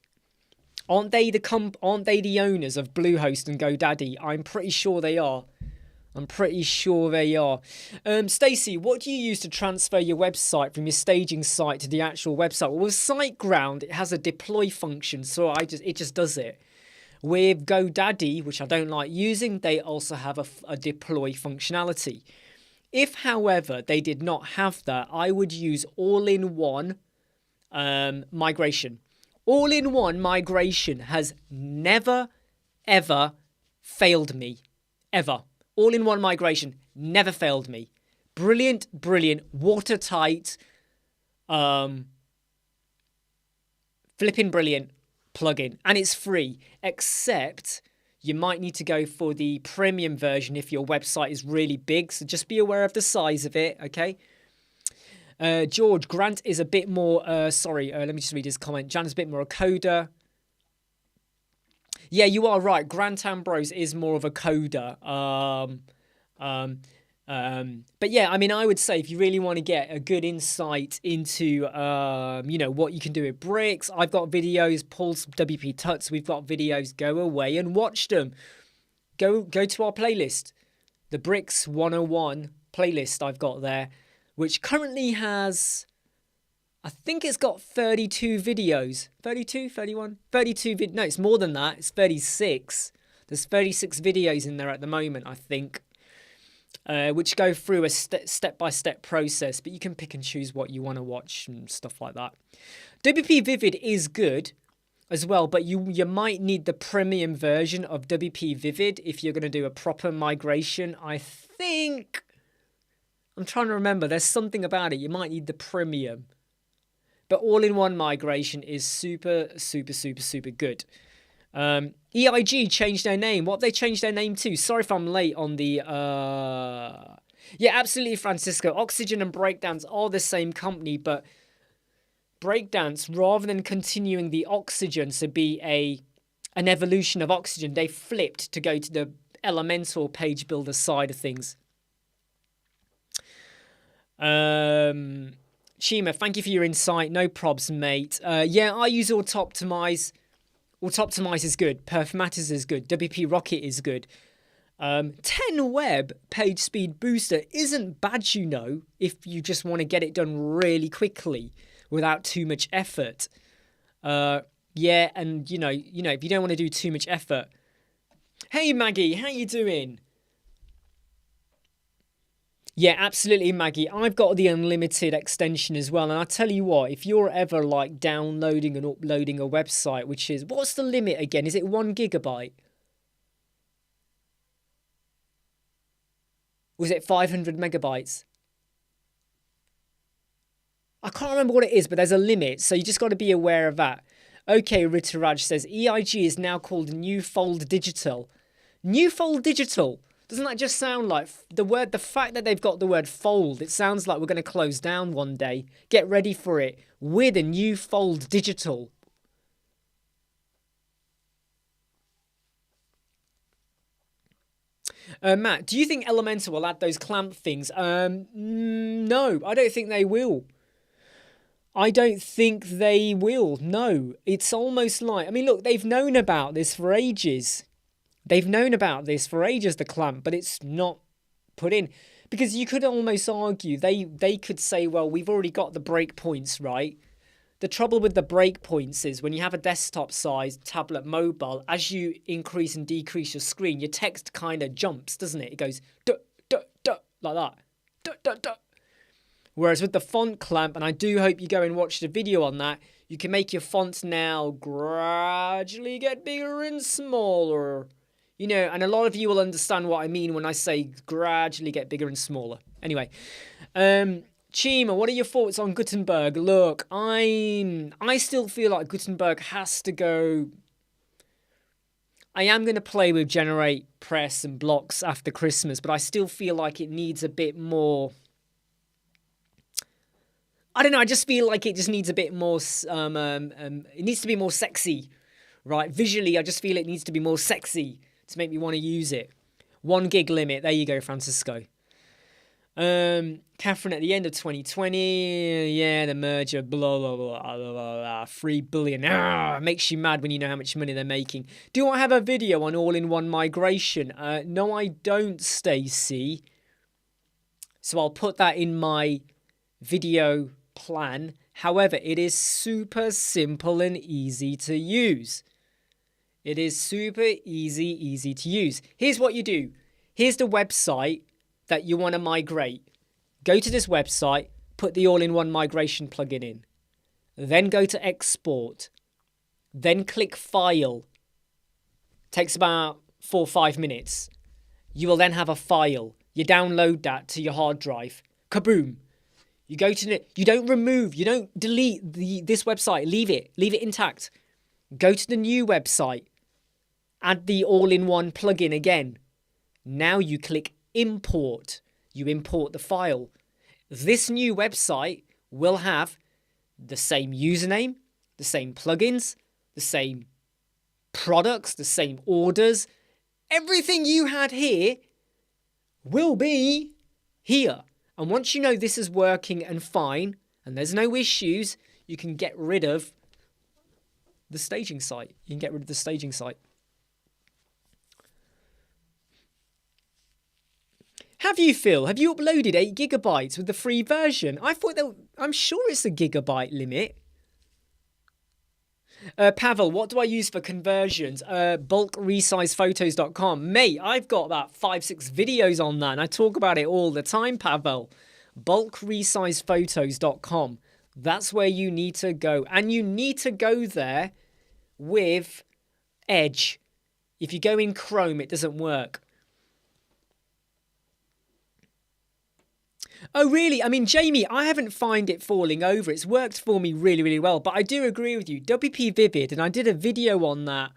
Aren't they the owners of Bluehost and GoDaddy? I'm pretty sure they are. Stacey, what do you use to transfer your website from your staging site to the actual website? Well, with SiteGround, it has a deploy function, so it just does it. With GoDaddy, which I don't like using, they also have a deploy functionality. If, however, they did not have that, I would use all-in-one migration. All-in-one migration has never, ever failed me. Ever. All-in-one migration never failed me. Brilliant, watertight, flipping brilliant plugin. And it's free, except you might need to go for the premium version if your website is really big. So just be aware of the size of it, okay? George, Grant is a bit more, let me just read his comment. Jan is a bit more a coder. Yeah, you are right. Grant Ambrose is more of a coder. But yeah, I mean, I would say if you really want to get a good insight into, what you can do with Bricks, I've got videos. Paul's WP Tuts, we've got videos. Go away and watch them. Go to our playlist, the Bricks 101 playlist I've got there, which currently has, I think it's got 32 videos. 32, 31, 32 no, it's more than that. It's 36. There's 36 videos in there at the moment, I think, which go through a step-by-step process, but you can pick and choose what you want to watch and stuff like that. WP Vivid is good as well, but you might need the premium version of WP Vivid if you're going to do a proper migration. I think, I'm trying to remember, there's something about it. You might need the premium. But all-in-one migration is super, super, super, super good. EIG changed their name. What have they changed their name to? Sorry if I'm late on the... Yeah, absolutely, Francisco. Oxygen and Breakdance are the same company, but Breakdance, rather than continuing the Oxygen to be an evolution of Oxygen, they flipped to go to the Elementor page builder side of things. Shima, thank you for your insight. No probs, mate. Yeah, I use Auto-Optimize. Auto-Optimize is good. Performatics is good. WP Rocket is good. 10 Web Page Speed Booster isn't bad, if you just want to get it done really quickly without too much effort. Yeah, and if you don't want to do too much effort. Hey, Maggie, how you doing? Yeah, absolutely, Maggie. I've got the unlimited extension as well. And I tell you what, if you're ever like downloading and uploading a website, which is, what's the limit again? Is it 1 gigabyte? Was it 500 megabytes? I can't remember what it is, but there's a limit. So you just got to be aware of that. Okay, Ritteraj says, EIG is now called Newfold Digital. Newfold Digital? Doesn't that just sound like the fact that they've got the word fold, it sounds like we're going to close down one day. Get ready for it. We're the Newfold Digital. Matt, do you think Elementor will add those clamp things? No, I don't think they will. I don't think they will. No, it's almost like, I mean, look, they've known about this for ages. They've known about this for ages, the clamp, but it's not put in. Because you could almost argue, they could say, well, we've already got the breakpoints, right? The trouble with the breakpoints is when you have a desktop size tablet mobile, as you increase and decrease your screen, your text kind of jumps, doesn't it? It goes, duh, duh, duh, like that. Duh, duh, duh. Whereas with the font clamp, and I do hope you go and watch the video on that, you can make your fonts now gradually get bigger and smaller. You know, and a lot of you will understand what I mean when I say gradually get bigger and smaller. Anyway, Chima, what are your thoughts on Gutenberg? Look, I still feel like Gutenberg has to go. I am going to play with Generate Press and blocks after Christmas, but I still feel like it needs a bit more. I don't know. I just feel like it just needs a bit more. It needs to be more sexy, right? Visually, I just feel it needs to be more sexy to make me want to use it. 1 gig limit. There you go, Francisco. Catherine, at the end of 2020, yeah, the merger, blah, blah, blah, blah, blah, blah, 3 billion. Makes you mad when you know how much money they're making. Do I have a video on all-in-one migration? No, I don't, Stacey. So I'll put that in my video plan. However, it is super simple and easy to use. It is super easy to use. Here's what you do. Here's the website that you want to migrate. Go to this website, put the all-in-one migration plugin in. Then go to export. Then click file. Takes about 4 or 5 minutes. You will then have a file. You download that to your hard drive. Kaboom. You go to the, you don't remove, you don't delete this website. Leave it intact. Go to the new website. Add the all-in-one plugin again. Now you click import. You import the file. This new website will have the same username, the same plugins, the same products, the same orders. Everything you had here will be here. And once you know this is working and fine, and there's no issues, you can get rid of the staging site. You can get rid of the staging site. Have you, Phil? Have you uploaded 8 gigabytes with the free version? I'm sure it's a gigabyte limit. Pavel, what do I use for conversions? BulkresizePhotos.com. Mate, I've got about 5-6 videos on that, and I talk about it all the time, Pavel. BulkresizePhotos.com. That's where you need to go. And you need to go there with Edge. If you go in Chrome, it doesn't work. Oh, really? I mean, Jamie, I haven't found it falling over. It's worked for me really, really well. But I do agree with you. WP Vivid, and I did a video on that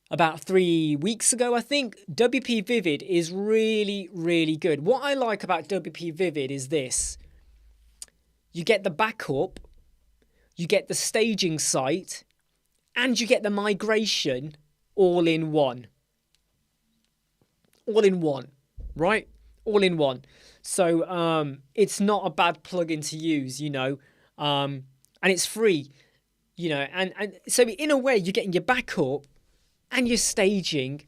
about 3 weeks ago, I think. WP Vivid is really, really good. What I like about WP Vivid is this. You get the backup, you get the staging site, and you get the migration all in one. All in one, right? All in one. So it's not a bad plugin to use, you know, and it's free, you know, and so in a way you're getting your backup and your staging.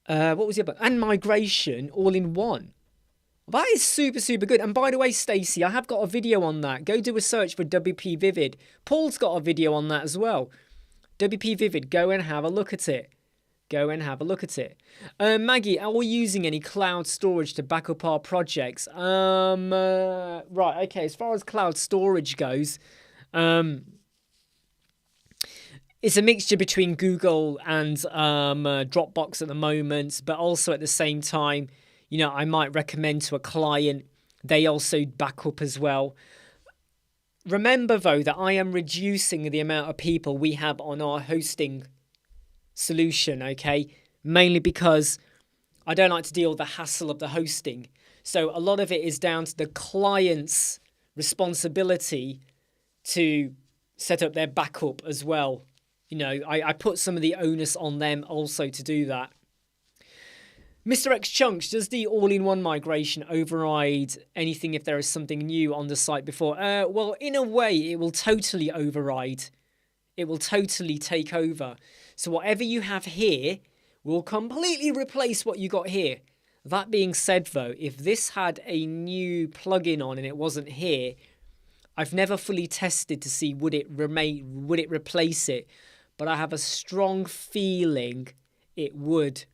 What was the other? And migration all in one. That is super, super good. And by the way, Stacey, I have got a video on that. Go do a search for WP Vivid. Paul's got a video on that as well. WP Vivid, go and have a look at it. Go and have a look at it. Maggie, are we using any cloud storage to back up our projects? Right, okay, as far as cloud storage goes, it's a mixture between Google and Dropbox at the moment, but also at the same time, you know, I might recommend to a client, they also back up as well. Remember, though, that I am reducing the amount of people we have on our hosting solution, okay? Mainly because I don't like to deal with the hassle of the hosting. So a lot of it is down to the client's responsibility to set up their backup as well. You know, I put some of the onus on them also to do that. Mr. X Chunks, does the all-in-one migration override anything if there is something new on the site before? Well, in a way, it will totally override. It will totally take over. So whatever you have here will completely replace what you got here. That being said, though, if this had a new plugin on and it wasn't here, I've never fully tested to see would it replace it, but I have a strong feeling it would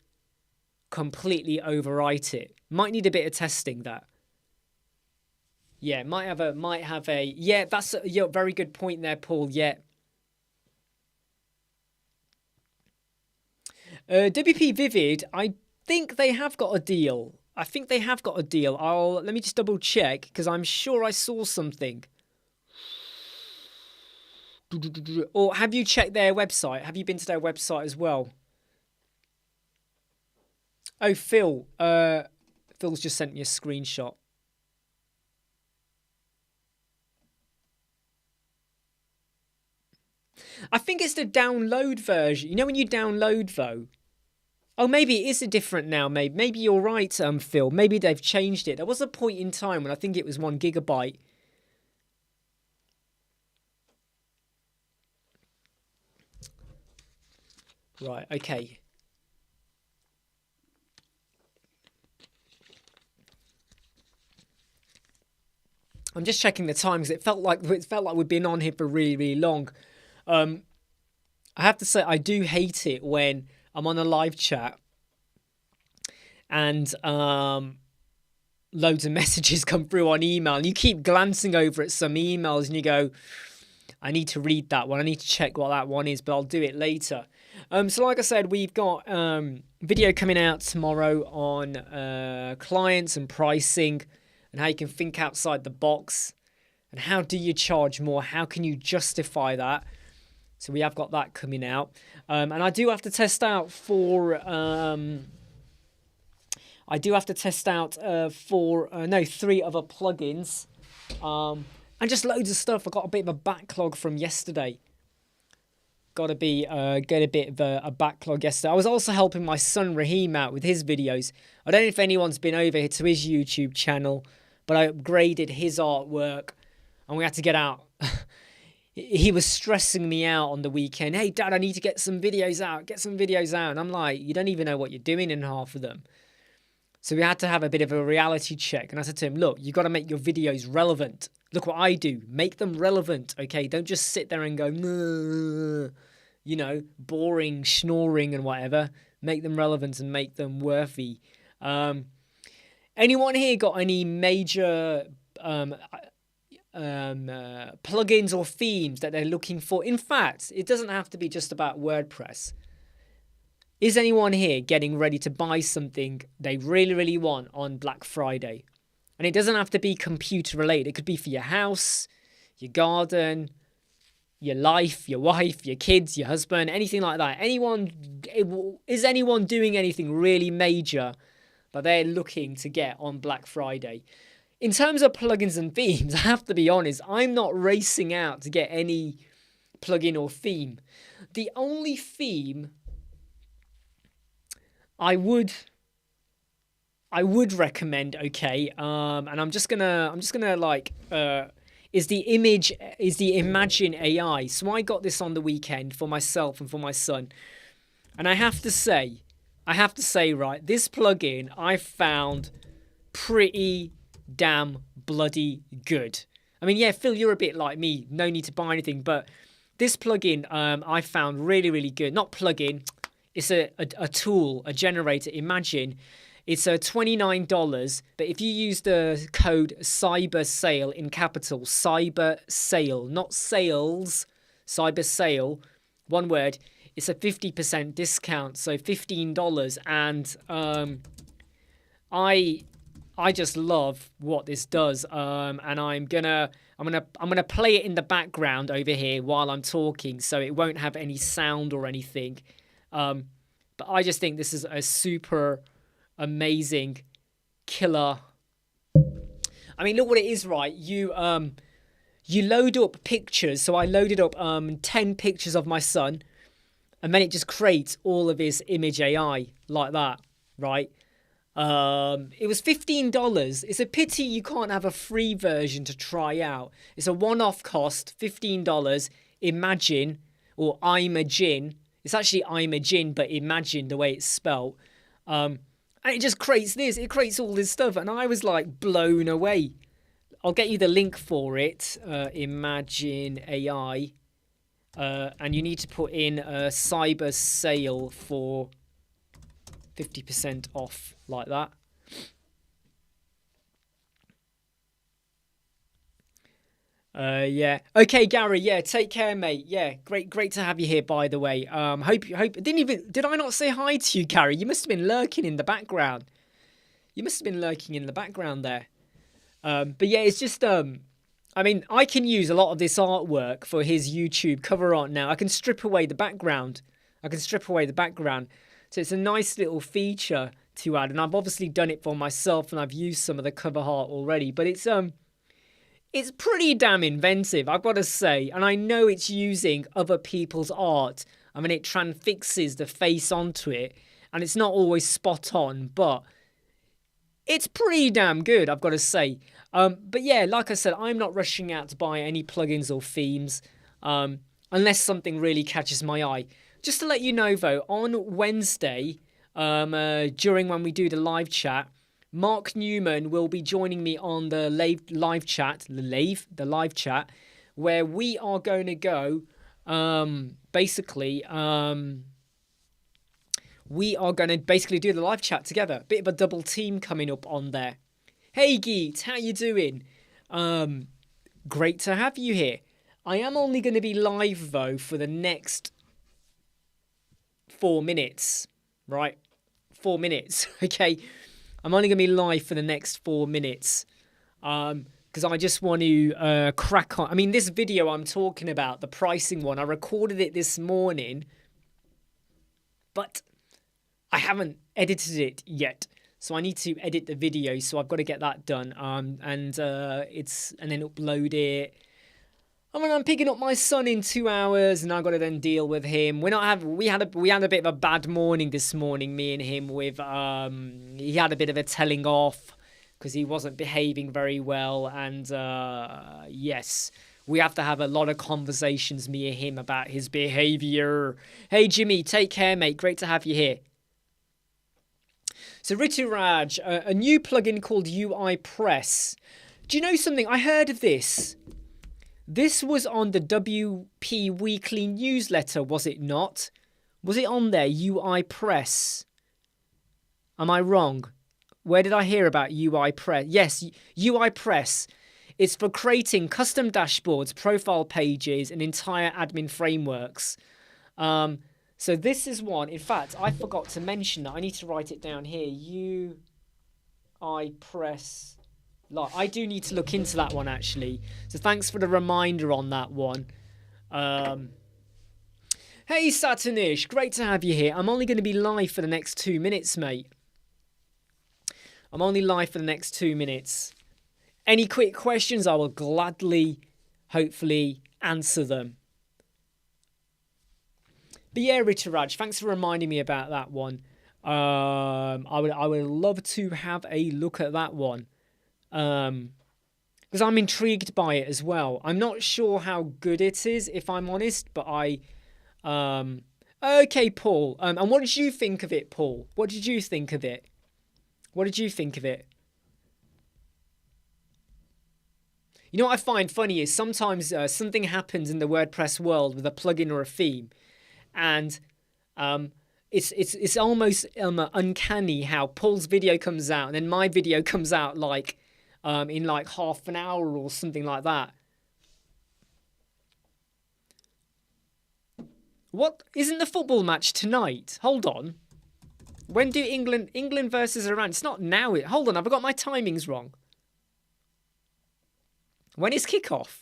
completely overwrite it. Might need a bit of testing that. Yeah, might have a yeah, that's a very good point there, Paul. Yeah. WP Vivid, I think they have got a deal. Let me just double check because I'm sure I saw something. Or have you checked their website? Have you been to their website as well? Oh, Phil. Phil's just sent me a screenshot. I think it's the download version. You know when you download, though? Oh, maybe it is a different now, maybe you're right, Phil. Maybe they've changed it. There was a point in time when I think it was 1 gigabyte. Right, okay. I'm just checking the time because it felt like we've been on here for really, really long. I have to say I do hate it when I'm on a live chat and loads of messages come through on email and you keep glancing over at some emails and you go, I need to read that one. I need to check what that one is, but I'll do it later. So like I said, we've got video coming out tomorrow on clients and pricing and how you can think outside the box and how do you charge more? How can you justify that? So we have got that coming out. And I do have to test out for... 3 other plugins. And just loads of stuff. I got a bit of a backlog from yesterday. Get a bit of a backlog yesterday. I was also helping my son Raheem out with his videos. I don't know if anyone's been over here to his YouTube channel, but I upgraded his artwork and we had to get out. He was stressing me out on the weekend. Hey, Dad, I need to get some videos out. And I'm like, you don't even know what you're doing in half of them. So we had to have a bit of a reality check. And I said to him, look, you got to make your videos relevant. Look what I do. Make them relevant, okay? Don't just sit there and go, you know, boring, snoring and whatever. Make them relevant and make them worthy. Anyone here got any major plugins or themes that they're looking for? In fact, it doesn't have to be just about WordPress. Is anyone here getting ready to buy something they really, really want on Black Friday? And it doesn't have to be computer related. It could be for your house, your garden, your life, your wife, your kids, your husband, anything like that. Is anyone doing anything really major that they're looking to get on Black Friday? In terms of plugins and themes, I have to be honest, I'm not racing out to get any plugin or theme. The only theme I would recommend, okay, and I'm just gonna like is the Imagine AI. So I got this on the weekend for myself and for my son, and I have to say, right, this plugin I found pretty damn bloody good. I mean, yeah, Phil, you're a bit like me, no need to buy anything, but this plugin I found really, really good. Not plugin, it's a tool, a generator. Imagine. It's $29, but if you use the code CYBERSALE in capital, CYBERSALE, not sales, CYBERSALE, one word, it's a 50% discount, so $15, and I just love what this does, and I'm gonna play it in the background over here while I'm talking, so it won't have any sound or anything, but I just think this is a super amazing killer. I mean, look what it is, right? You load up pictures. So I loaded up 10 pictures of my son, and then it just creates all of his image AI like that, right? It was $15. It's a pity you can't have a free version to try out. It's a one-off cost, $15. Imagine, or Imagine. It's actually Imagine, but imagine the way it's spelt. And it just creates this. It creates all this stuff, and I was like blown away. I'll get you the link for it. Imagine AI, and you need to put in a cyber sale for 50% off, like that. Yeah. Okay, Gary. Yeah, take care, mate. Yeah, great to have you here. By the way, did I not say hi to you, Gary? You must have been lurking in the background. You must have been lurking in the background there. But yeah, it's just I mean, I can use a lot of this artwork for his YouTube cover art now. I can strip away the background. So it's a nice little feature to add, and I've obviously done it for myself, and I've used some of the cover art already. But it's pretty damn inventive, I've got to say, and I know it's using other people's art. I mean, it transfixes the face onto it, and it's not always spot on, but it's pretty damn good, I've got to say. But yeah, like I said, I'm not rushing out to buy any plugins or themes unless something really catches my eye. Just to let you know, though, on Wednesday, during when we do the live chat, Mark Newman will be joining me on the live chat, where we are going to go, we are going to basically do the live chat together. Bit of a double team coming up on there. Hey, Geet, how you doing? Great to have you here. I am only going to be live, though, for the next 4 minutes, right? 4 minutes, okay? I'm only going to be live for the next 4 minutes because I just want to crack on. I mean, this video I'm talking about, the pricing one, I recorded it this morning, but I haven't edited it yet. So I need to edit the video, so I've got to get that done and then upload it. I mean, I'm picking up my son in 2 hours, and I've got to then deal with him. We had a bit of a bad morning this morning, me and him. With he had a bit of a telling off because he wasn't behaving very well, and yes, we have to have a lot of conversations, me and him, about his behaviour. Hey, Jimmy, take care, mate. Great to have you here. So, Rituraj, a new plugin called UI Press. Do you know something? I heard of this. This was on the WP Weekly newsletter, was it not? Was it on there, UI Press? Am I wrong? Where did I hear about UI Press? Yes, UI Press. It's for creating custom dashboards, profile pages, and entire admin frameworks. So this is one. In fact, I forgot to mention that. I need to write it down here. UI Press. I do need to look into that one, actually. So thanks for the reminder on that one. Hey, Saturnish. Great to have you here. I'm only going to be live for the next 2 minutes, mate. I'm only live for the next 2 minutes. Any quick questions, I will gladly, hopefully, answer them. But yeah, Rituraj, thanks for reminding me about that one. I would love to have a look at that one. Because I'm intrigued by it as well. I'm not sure how good it is, if I'm honest, but okay, Paul. And what did you think of it, Paul? What did you think of it? You know what I find funny is sometimes something happens in the WordPress world with a plugin or a theme, and it's almost uncanny how Paul's video comes out and then my video comes out like in like half an hour or something like that. What? Isn't the football match tonight? Hold on. When do England versus Iran? It's not now. Hold on, I've got my timings wrong. When is kickoff?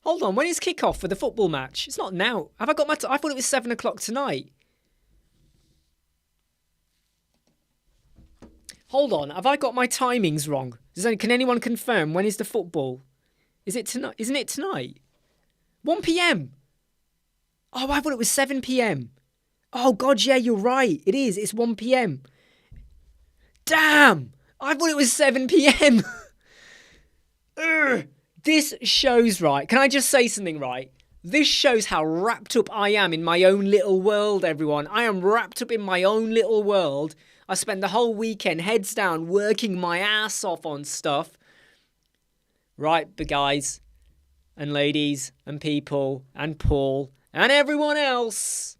Hold on, when is kickoff for the football match? It's not now. Have I got my... I thought it was 7 o'clock tonight. Hold on, have I got my timings wrong? Can anyone confirm when is the football? Is it tonight? Isn't it tonight? 1 p.m. Oh, I thought it was 7 p.m. Oh, God, yeah, you're right. It is. It's 1 p.m. Damn! I thought it was 7 p.m. This shows, right? Can I just say something, right? This shows how wrapped up I am in my own little world, everyone. I am wrapped up in my own little world. I spent the whole weekend heads down working my ass off on stuff. Right, but guys and ladies and people and Paul and everyone else,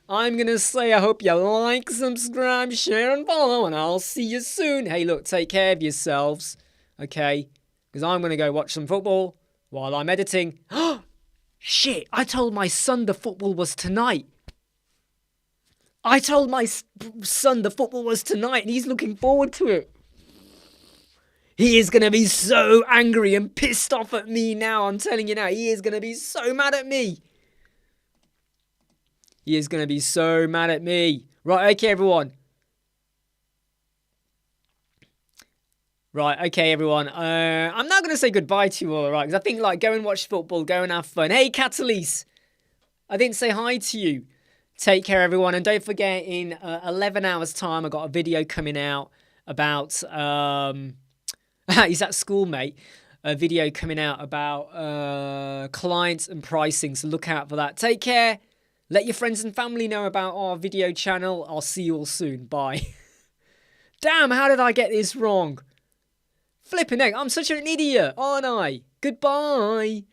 I'm going to say I hope you like, subscribe, share and follow, and I'll see you soon. Hey, look, take care of yourselves, okay? Because I'm going to go watch some football while I'm editing. Shit, I told my son the football was tonight. I told my son the football was tonight and he's looking forward to it. He is going to be so angry and pissed off at me now. I'm telling you now, he is going to be so mad at me. He is going to be so mad at me. Right, okay, everyone. Right, okay, everyone. I'm not going to say goodbye to you all, right? Because I think, like, go and watch football, go and have fun. Hey, Catalise. I didn't say hi to you. Take care, everyone. And don't forget, in 11 hours' time, I got a video coming out about... he's at school, mate. A video coming out about clients and pricing, so look out for that. Take care. Let your friends and family know about our video channel. I'll see you all soon. Bye. Damn, how did I get this wrong? Flipping heck, I'm such an idiot, aren't I? Goodbye.